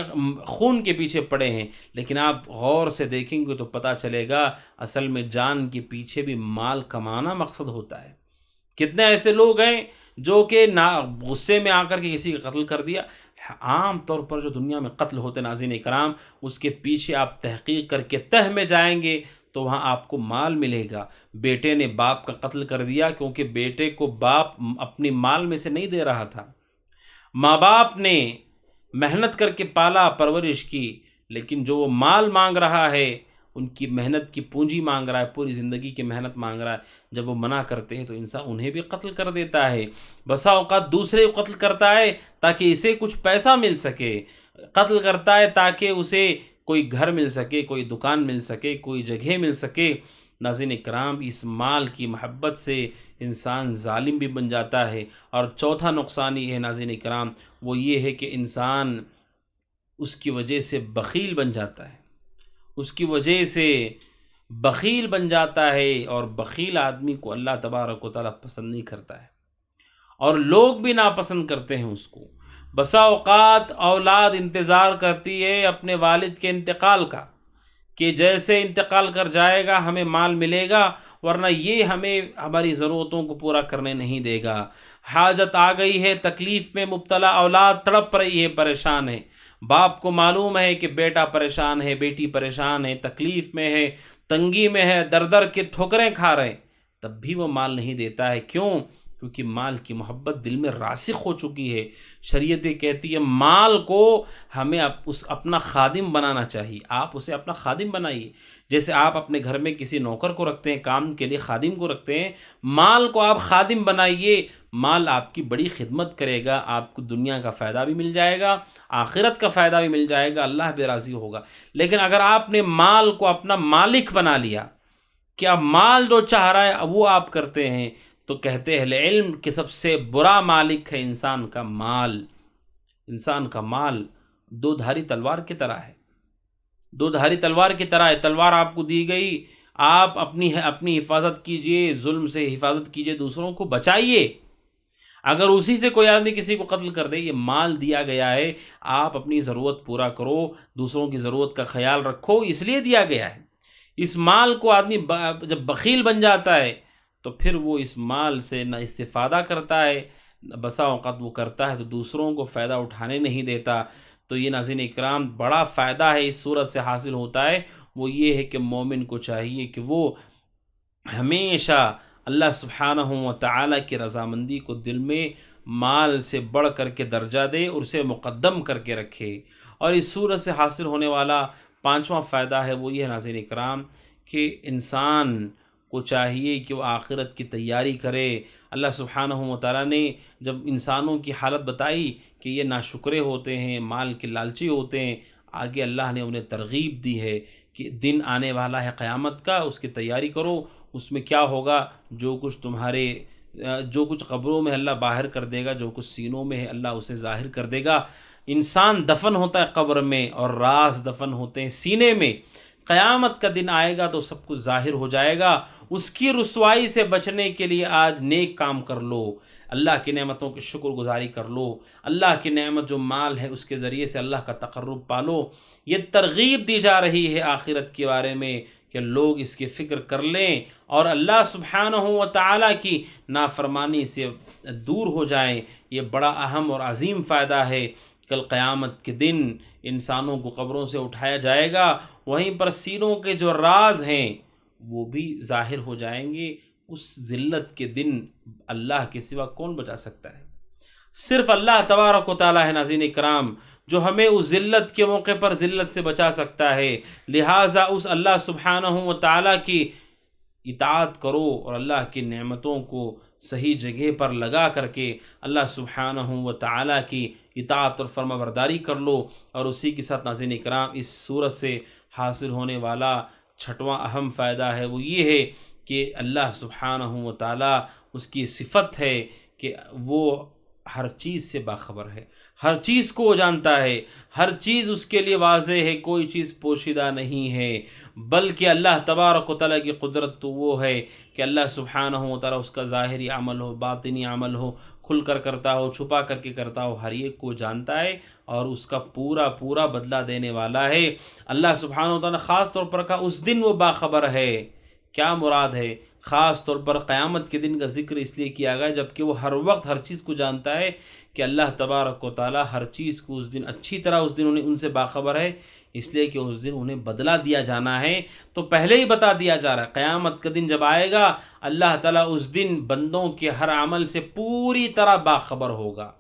خون کے پیچھے پڑے ہیں، لیکن آپ غور سے دیکھیں گے تو پتہ چلے گا اصل میں جان کے پیچھے بھی مال کمانا مقصد ہوتا ہے۔ کتنے ایسے لوگ ہیں جو کہ غصے میں آ کر کے کسی کا قتل کر دیا۔ عام طور پر جو دنیا میں قتل ہوتے ناظرین اکرام، اس کے پیچھے آپ تحقیق کر کے تہ میں جائیں گے تو وہاں آپ کو مال ملے گا۔ بیٹے نے باپ کا قتل کر دیا کیونکہ بیٹے کو باپ اپنی مال میں سے نہیں دے رہا تھا۔ ماں باپ نے محنت کر کے پالا پرورش کی، لیکن جو وہ مال مانگ رہا ہے، ان کی محنت کی پونجی مانگ رہا ہے، پوری زندگی کی محنت مانگ رہا ہے، جب وہ منع کرتے ہیں تو انسان انہیں بھی قتل کر دیتا ہے۔ بسا اوقات دوسرے کو قتل کرتا ہے تاکہ اسے کچھ پیسہ مل سکے، قتل کرتا ہے تاکہ اسے کوئی گھر مل سکے، کوئی دکان مل سکے، کوئی جگہ مل سکے۔ ناظرین اکرام، اس مال کی محبت سے انسان ظالم بھی بن جاتا ہے۔ اور چوتھا نقصان یہ ہے ناظرین اکرام، وہ یہ ہے کہ انسان اس کی وجہ سے بخیل بن جاتا ہے، اس کی وجہ سے بخیل بن جاتا ہے، اور بخیل آدمی کو اللہ تبارک و تعالیٰ پسند نہیں کرتا ہے، اور لوگ بھی ناپسند کرتے ہیں اس کو۔ بسا اوقات اولاد انتظار کرتی ہے اپنے والد کے انتقال کا، کہ جیسے انتقال کر جائے گا ہمیں مال ملے گا، ورنہ یہ ہمیں ہماری ضرورتوں کو پورا کرنے نہیں دے گا۔ حاجت آ گئی ہے، تکلیف میں مبتلا اولاد تڑپ رہی ہے، پریشان ہے، باپ کو معلوم ہے کہ بیٹا پریشان ہے، بیٹی پریشان ہے، تکلیف میں ہے، تنگی میں ہے، در در کے ٹھوکریں کھا رہے ہیں، تب بھی وہ مال نہیں دیتا ہے۔ کیوں؟ کیونکہ مال کی محبت دل میں راسخ ہو چکی ہے۔ شریعت کہتی ہے مال کو ہمیں اپنا خادم بنانا چاہیے۔ آپ اسے اپنا خادم بنائیے، جیسے آپ اپنے گھر میں کسی نوکر کو رکھتے ہیں، کام کے لیے خادم کو رکھتے ہیں، مال کو آپ خادم بنائیے۔ مال آپ کی بڑی خدمت کرے گا، آپ کو دنیا کا فائدہ بھی مل جائے گا، آخرت کا فائدہ بھی مل جائے گا، اللہ بھی راضی ہوگا۔ لیکن اگر آپ نے مال کو اپنا مالک بنا لیا کہ اب مال جو چاہ رہا ہے وہ آپ کرتے ہیں، تو کہتے ہیں اہل علم کہ سب سے برا مالک ہے انسان کا مال۔ انسان کا مال دو دھاری تلوار کی طرح ہے، دو دھاری تلوار کی طرح ہے۔ تلوار آپ کو دی گئی، آپ اپنی حفاظت کیجئے، ظلم سے حفاظت کیجئے، دوسروں کو بچائیے۔ اگر اسی سے کوئی آدمی کسی کو قتل کر دے، یہ مال دیا گیا ہے، آپ اپنی ضرورت پورا کرو، دوسروں کی ضرورت کا خیال رکھو، اس لیے دیا گیا ہے۔ اس مال کو آدمی جب بخیل بن جاتا ہے تو پھر وہ اس مال سے نہ استفادہ کرتا ہے، بسا اوقات وہ کرتا ہے تو دوسروں کو فائدہ اٹھانے نہیں دیتا۔ تو یہ ناظرین اکرام بڑا فائدہ ہے اس صورت سے حاصل ہوتا ہے، وہ یہ ہے کہ مومن کو چاہیے کہ وہ ہمیشہ اللہ سبحانہ و تعالیٰ کی رضامندی کو دل میں مال سے بڑھ کر کے درجہ دے اور اسے مقدم کر کے رکھے۔ اور اس صورت سے حاصل ہونے والا پانچواں فائدہ ہے وہ یہ ہے ناظرین اکرام کہ انسان کو چاہیے کہ وہ آخرت کی تیاری کرے۔ اللہ سبحانہ و تعالیٰ نے جب انسانوں کی حالت بتائی کہ یہ ناشکرے ہوتے ہیں، مال کے لالچی ہوتے ہیں، آگے اللہ نے انہیں ترغیب دی ہے کہ دن آنے والا ہے قیامت کا، اس کی تیاری کرو۔ اس میں کیا ہوگا؟ جو کچھ قبروں میں اللہ باہر کر دے گا، جو کچھ سینوں میں ہے اللہ اسے ظاہر کر دے گا۔ انسان دفن ہوتا ہے قبر میں اور راز دفن ہوتے ہیں سینے میں۔ قیامت کا دن آئے گا تو سب کچھ ظاہر ہو جائے گا۔ اس کی رسوائی سے بچنے کے لیے آج نیک کام کر لو، اللہ کی نعمتوں کی شکر گزاری کر لو، اللہ کی نعمت جو مال ہے اس کے ذریعے سے اللہ کا تقرب پالو۔ یہ ترغیب دی جا رہی ہے آخرت کے بارے میں کہ لوگ اس کی فکر کر لیں اور اللہ سبحانہ و تعالیٰ کی نافرمانی سے دور ہو جائیں۔ یہ بڑا اہم اور عظیم فائدہ ہے۔ کل قیامت کے دن انسانوں کو قبروں سے اٹھایا جائے گا، وہیں پر سینوں کے جو راز ہیں وہ بھی ظاہر ہو جائیں گے۔ اس ذلت کے دن اللہ کے سوا کون بچا سکتا ہے؟ صرف اللہ تبارک و تعالیٰ ہے ناظرین اکرام جو ہمیں اس ذلت کے موقع پر ذلت سے بچا سکتا ہے۔ لہٰذا اس اللہ سبحانہ و تعالیٰ کی اطاعت کرو اور اللہ کی نعمتوں کو صحیح جگہ پر لگا کر کے اللہ سبحانہ و تعالیٰ کی اطاعت اور فرما برداری کر لو۔ اور اسی کے ساتھ ناظرین اکرام اس صورت سے حاصل ہونے والا چھٹواں اہم فائدہ ہے وہ یہ ہے کہ اللہ سبحانہ و تعالیٰ اس کی صفت ہے کہ وہ ہر چیز سے باخبر ہے، ہر چیز کو وہ جانتا ہے، ہر چیز اس کے لیے واضح ہے، کوئی چیز پوشیدہ نہیں ہے۔ بلکہ اللہ تبارک و تعالیٰ کی قدرت تو وہ ہے کہ اللہ سبحانہ و تعالیٰ اس کا ظاہری عمل ہو، باطنی عمل ہو، کھل کر کرتا ہو، چھپا کر کے کرتا ہو، ہر ایک کو جانتا ہے اور اس کا پورا بدلہ دینے والا ہے۔ اللہ سبحانہ و تعالیٰ نے خاص طور پر کہا اس دن وہ باخبر ہے۔ کیا مراد ہے؟ خاص طور پر قیامت کے دن کا ذکر اس لیے کیا گیا جبکہ وہ ہر وقت ہر چیز کو جانتا ہے کہ اللہ تبارک و تعالیٰ ہر چیز کو اس دن اچھی طرح ان سے باخبر ہے، اس لیے کہ اس دن انہیں بدلہ دیا جانا ہے۔ تو پہلے ہی بتا دیا جا رہا ہے قیامت کا دن جب آئے گا اللہ تعالیٰ اس دن بندوں کے ہر عمل سے پوری طرح باخبر ہوگا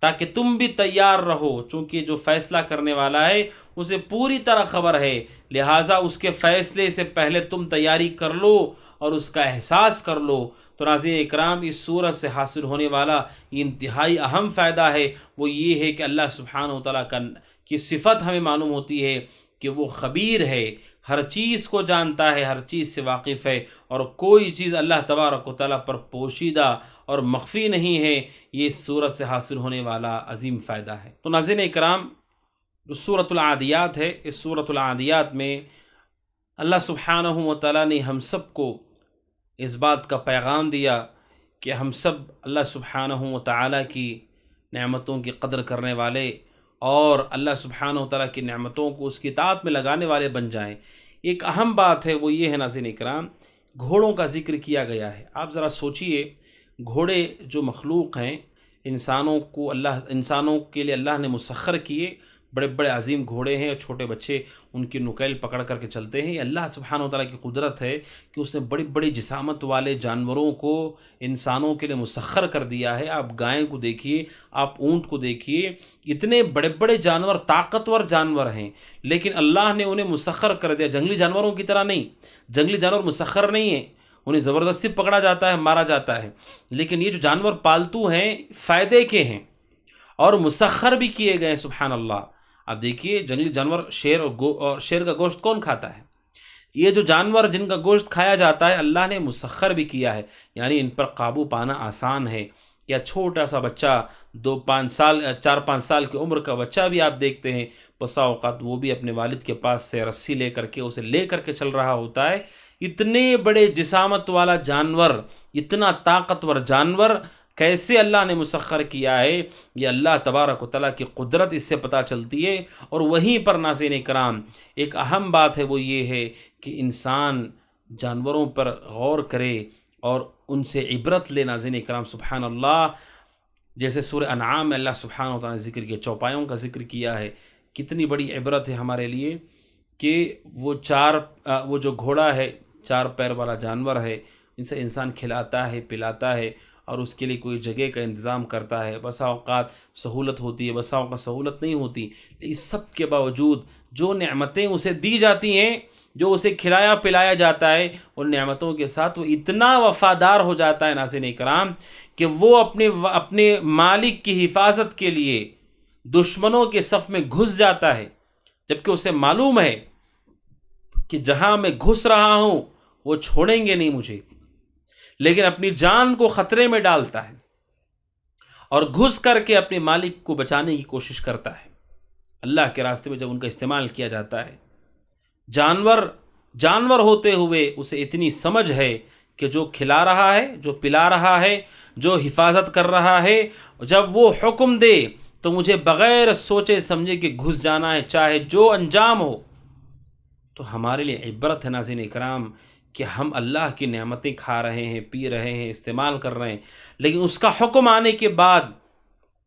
تاکہ تم بھی تیار رہو، چونکہ جو فیصلہ کرنے والا ہے اسے پوری طرح خبر ہے، لہٰذا اس کے فیصلے سے پہلے تم تیاری کر لو اور اس کا احساس کر لو۔ تو ناظرین اکرام اس صورت سے حاصل ہونے والا یہ انتہائی اہم فائدہ ہے وہ یہ ہے کہ اللہ سبحانہ و تعالیٰ کی صفت ہمیں معلوم ہوتی ہے کہ وہ خبیر ہے، ہر چیز کو جانتا ہے، ہر چیز سے واقف ہے اور کوئی چیز اللہ تبارک و تعالیٰ پر پوشیدہ اور مخفی نہیں ہے۔ یہ اس صورت سے حاصل ہونے والا عظیم فائدہ ہے۔ تو ناظرین اکرام سورۃ العادیات ہے، اس سورۃ العادیات میں اللہ سبحانہ و تعالیٰ نے ہم سب کو اس بات کا پیغام دیا کہ ہم سب اللہ سبحانہ و تعالیٰ کی نعمتوں کی قدر کرنے والے اور اللہ سبحانہ و تعالیٰ کی نعمتوں کو اس کی اطاعت میں لگانے والے بن جائیں۔ ایک اہم بات ہے وہ یہ ہے ناظرین اکرام گھوڑوں کا ذکر کیا گیا ہے۔ آپ ذرا سوچئے گھوڑے جو مخلوق ہیں انسانوں کے لیے اللہ نے مسخر کیے، بڑے بڑے عظیم گھوڑے ہیں اور چھوٹے بچے ان کی نکیل پکڑ کر کے چلتے ہیں۔ یہ اللہ سبحانہ و تعالیٰ کی قدرت ہے کہ اس نے بڑی بڑی جسامت والے جانوروں کو انسانوں کے لیے مسخر کر دیا ہے۔ آپ گائے کو دیکھیے، آپ اونٹ کو دیکھیے، اتنے بڑے بڑے جانور، طاقتور جانور ہیں، لیکن اللہ نے انہیں مسخر کر دیا۔ جنگلی جانوروں کی طرح نہیں، جنگلی جانور مسخر نہیں ہیں، انہیں زبردستی پکڑا جاتا ہے، مارا جاتا ہے، لیکن یہ جو جانور پالتو ہیں فائدے کے ہیں اور مسخر بھی کیے گئے ہیں۔ سبحان اللہ۔ اب دیکھیے جنگلی جانور، شیر کا گوشت کون کھاتا ہے؟ یہ جو جانور جن کا گوشت کھایا جاتا ہے اللہ نے مسخر بھی کیا ہے، یعنی ان پر قابو پانا آسان ہے۔ یا چھوٹا سا بچہ 4-5 سال کی عمر کا بچہ بھی آپ دیکھتے ہیں، بسا اوقات وہ بھی اپنے والد کے پاس سے رسی لے کر کے اسے لے کر کے چل رہا ہوتا ہے۔ اتنے بڑے جسامت والا جانور، اتنا طاقتور جانور کیسے اللہ نے مسخر کیا ہے، یہ اللہ تبارک و تعالیٰ کی قدرت اس سے پتہ چلتی ہے۔ اور وہیں پر ناظرین کرام ایک اہم بات ہے، وہ یہ ہے کہ انسان جانوروں پر غور کرے اور ان سے عبرت لے۔ ناظرین کرام سبحان اللہ، جیسے سورہ انعام میں اللہ سبحانہ و تعالیٰ نے ذکر کیا، چوپایوں کا ذکر کیا ہے، کتنی بڑی عبرت ہے ہمارے لیے کہ وہ جو گھوڑا ہے، 4 پیر والا جانور ہے، ان سے انسان کھلاتا ہے، پلاتا ہے اور اس کے لیے کوئی جگہ کا انتظام کرتا ہے۔ بسا اوقات سہولت ہوتی ہے، بسا اوقات سہولت نہیں ہوتی، اس سب کے باوجود جو نعمتیں اسے دی جاتی ہیں، جو اسے کھلایا پلایا جاتا ہے، ان نعمتوں کے ساتھ وہ اتنا وفادار ہو جاتا ہے ناظرین کرام کہ وہ اپنے مالک کی حفاظت کے لیے دشمنوں کے صف میں گھس جاتا ہے، جبکہ اسے معلوم ہے کہ جہاں میں گھس رہا ہوں وہ چھوڑیں گے نہیں مجھے، لیکن اپنی جان کو خطرے میں ڈالتا ہے اور گھس کر کے اپنے مالک کو بچانے کی کوشش کرتا ہے۔ اللہ کے راستے میں جب ان کا استعمال کیا جاتا ہے، جانور ہوتے ہوئے اسے اتنی سمجھ ہے کہ جو کھلا رہا ہے، جو پلا رہا ہے، جو حفاظت کر رہا ہے، جب وہ حکم دے تو مجھے بغیر سوچے سمجھے کہ گھس جانا ہے، چاہے جو انجام ہو۔ تو ہمارے لیے عبرت ہے ناظرین اکرام کہ ہم اللہ کی نعمتیں کھا رہے ہیں، پی رہے ہیں، استعمال کر رہے ہیں، لیکن اس کا حکم آنے کے بعد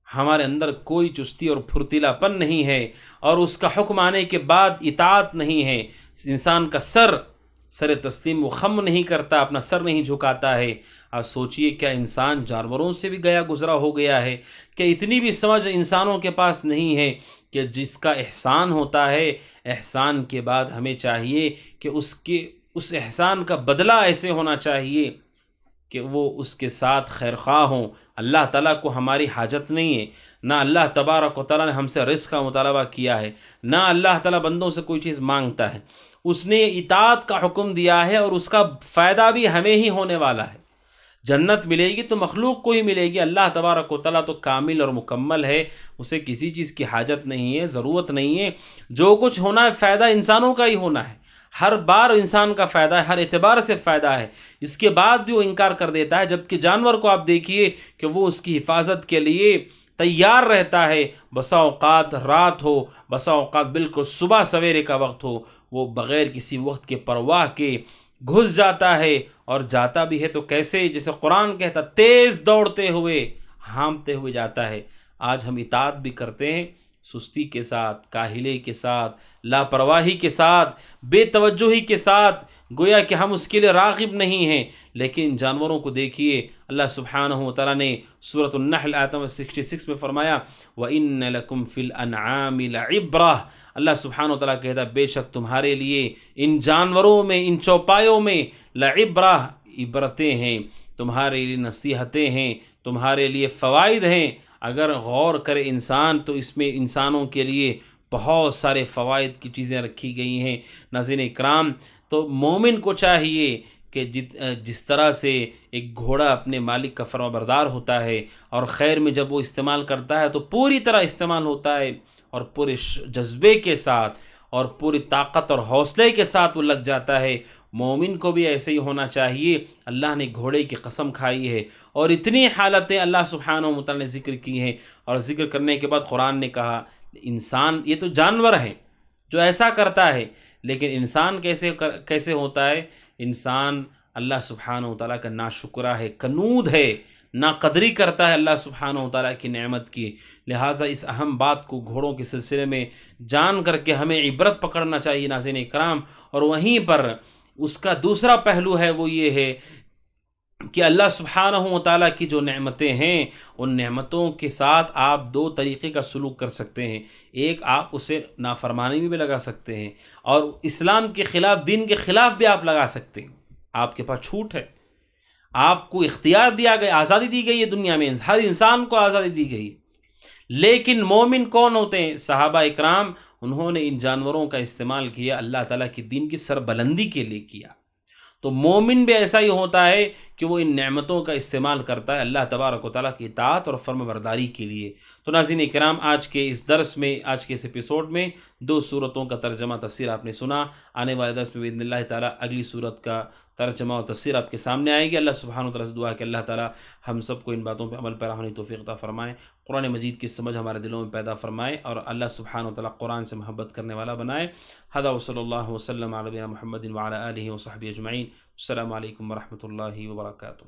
ہمارے اندر کوئی چستی اور پھرتیلا پن نہیں ہے، اور اس کا حکم آنے کے بعد اطاعت نہیں ہے۔ انسان کا سر تسلیم وہ خم نہیں کرتا، اپنا سر نہیں جھکاتا ہے۔ آپ سوچئے کیا انسان جانوروں سے بھی گیا گزرا ہو گیا ہے؟ کہ اتنی بھی سمجھ انسانوں کے پاس نہیں ہے کہ جس کا احسان ہوتا ہے، احسان کے بعد ہمیں چاہیے کہ اس احسان کا بدلہ ایسے ہونا چاہیے کہ وہ اس کے ساتھ خیر خواہ ہوں۔ اللہ تعالیٰ کو ہماری حاجت نہیں ہے، نہ اللہ تبارک و تعالیٰ نے ہم سے رزق کا مطالبہ کیا ہے، نہ اللہ تعالیٰ بندوں سے کوئی چیز مانگتا ہے۔ اس نے اطاعت کا حکم دیا ہے اور اس کا فائدہ بھی ہمیں ہی ہونے والا ہے۔ جنت ملے گی تو مخلوق کو ہی ملے گی۔ اللہ تبارک و تعالیٰ تو کامل اور مکمل ہے، اسے کسی چیز کی حاجت نہیں ہے، ضرورت نہیں ہے۔ جو کچھ ہونا ہے فائدہ انسانوں کا ہی ہونا ہے، ہر بار انسان کا فائدہ ہے، ہر اعتبار سے فائدہ ہے، اس کے بعد بھی وہ انکار کر دیتا ہے۔ جبکہ جانور کو آپ دیکھیے کہ وہ اس کی حفاظت کے لیے تیار رہتا ہے، بسا اوقات رات ہو، بسا اوقات بالکل صبح سویرے کا وقت ہو، وہ بغیر کسی وقت کے پرواہ کے گھس جاتا ہے، اور جاتا بھی ہے تو کیسے، جیسے قرآن کہتا تیز دوڑتے ہوئے، ہانپتے ہوئے جاتا ہے۔ آج ہم اطاعت بھی کرتے ہیں سستی کے ساتھ، کاہلی کے ساتھ، لاپرواہی کے ساتھ، بے توجہی کے ساتھ، گویا کہ ہم اس کے لیے راغب نہیں ہیں۔ لیکن جانوروں کو دیکھیے، اللہ سبحانہ و تعالیٰ نے سورۃ النحل آیت نمبر 66 میں فرمایا وَإِنَّ لَكُمْ فِي الْأَنْعَامِ لَعِبْرَةً۔ اللہ سبحانہ و تعالیٰ کہتا بے شک تمہارے لیے ان جانوروں میں، ان چوپایوں میں لعبرہ، عبرتیں ہیں، تمہارے لیے نصیحتیں ہیں، تمہارے لیے فوائد ہیں۔ اگر غور کرے انسان تو اس میں انسانوں کے لیے بہت سارے فوائد کی چیزیں رکھی گئی ہیں۔ ناظرین اکرام، تو مومن کو چاہیے کہ جس طرح سے ایک گھوڑا اپنے مالک کا فرما بردار ہوتا ہے اور خیر میں جب وہ استعمال کرتا ہے تو پوری طرح استعمال ہوتا ہے اور پورے جذبے کے ساتھ اور پوری طاقت اور حوصلے کے ساتھ وہ لگ جاتا ہے، مومن کو بھی ایسے ہی ہونا چاہیے۔ اللہ نے گھوڑے کی قسم کھائی ہے اور اتنی حالتیں اللہ سبحانہ و تعالیٰ نے ذکر کی ہیں، اور ذکر کرنے کے بعد قرآن نے کہا انسان، یہ تو جانور ہے جو ایسا کرتا ہے، لیکن انسان کیسے ہوتا ہے؟ انسان اللہ سبحانہ و تعالیٰ کا ناشکرہ ہے، کنود ہے، ناقدری کرتا ہے اللہ سبحانہ و تعالیٰ کی نعمت کی۔ لہٰذا اس اہم بات کو گھوڑوں کے سلسلے میں جان کر کے ہمیں عبرت پکڑنا چاہیے ناظرین اکرام۔ اور وہیں پر اس کا دوسرا پہلو ہے، وہ یہ ہے کہ اللہ سبحانہ و تعالیٰ کی جو نعمتیں ہیں ان نعمتوں کے ساتھ آپ دو طریقے کا سلوک کر سکتے ہیں۔ ایک، آپ اسے نافرمانی میں بھی لگا سکتے ہیں، اور اسلام کے خلاف، دین کے خلاف بھی آپ لگا سکتے ہیں۔ آپ کے پاس چھوٹ ہے، آپ کو اختیار دیا گیا، آزادی دی گئی ہے، دنیا میں ہر انسان کو آزادی دی گئی ہے۔ لیکن مومن کون ہوتے ہیں؟ صحابہ اکرام، انہوں نے ان جانوروں کا استعمال کیا، اللہ تعالیٰ کی دین کی سربلندی کے لیے کیا۔ تو مومن بھی ایسا ہی ہوتا ہے کہ وہ ان نعمتوں کا استعمال کرتا ہے اللہ تبارک و تعالیٰ کی اطاعت اور فرم برداری کے لیے۔ تو ناظرین کرام، آج کے اس درس میں، آج کے اس ایپیسوڈ میں 2 صورتوں کا ترجمہ تفسیر آپ نے سنا۔ آنے والے درس میں باذن اللہ تعالیٰ اگلی صورت کا ترجمہ و تفسیر آپ کے سامنے آئے گی۔ اللہ سبحانہ و تعالیٰ سے دعا ہے کہ اللہ تعالیٰ ہم سب کو ان باتوں پہ عمل پیرا ہونے کی توفیق عطا فرمائے، قرآن مجید کی سمجھ ہمارے دلوں میں پیدا فرمائے، اور اللہ سبحانہ و تعالیٰ قرآن سے محبت کرنے والا بنائے۔ ھذا وصلی اللہ وسلم علی نبینا محمد وعلی آلہ وصحبہ اجمعین۔ السلام علیکم ورحمۃ اللہ وبرکاتہ۔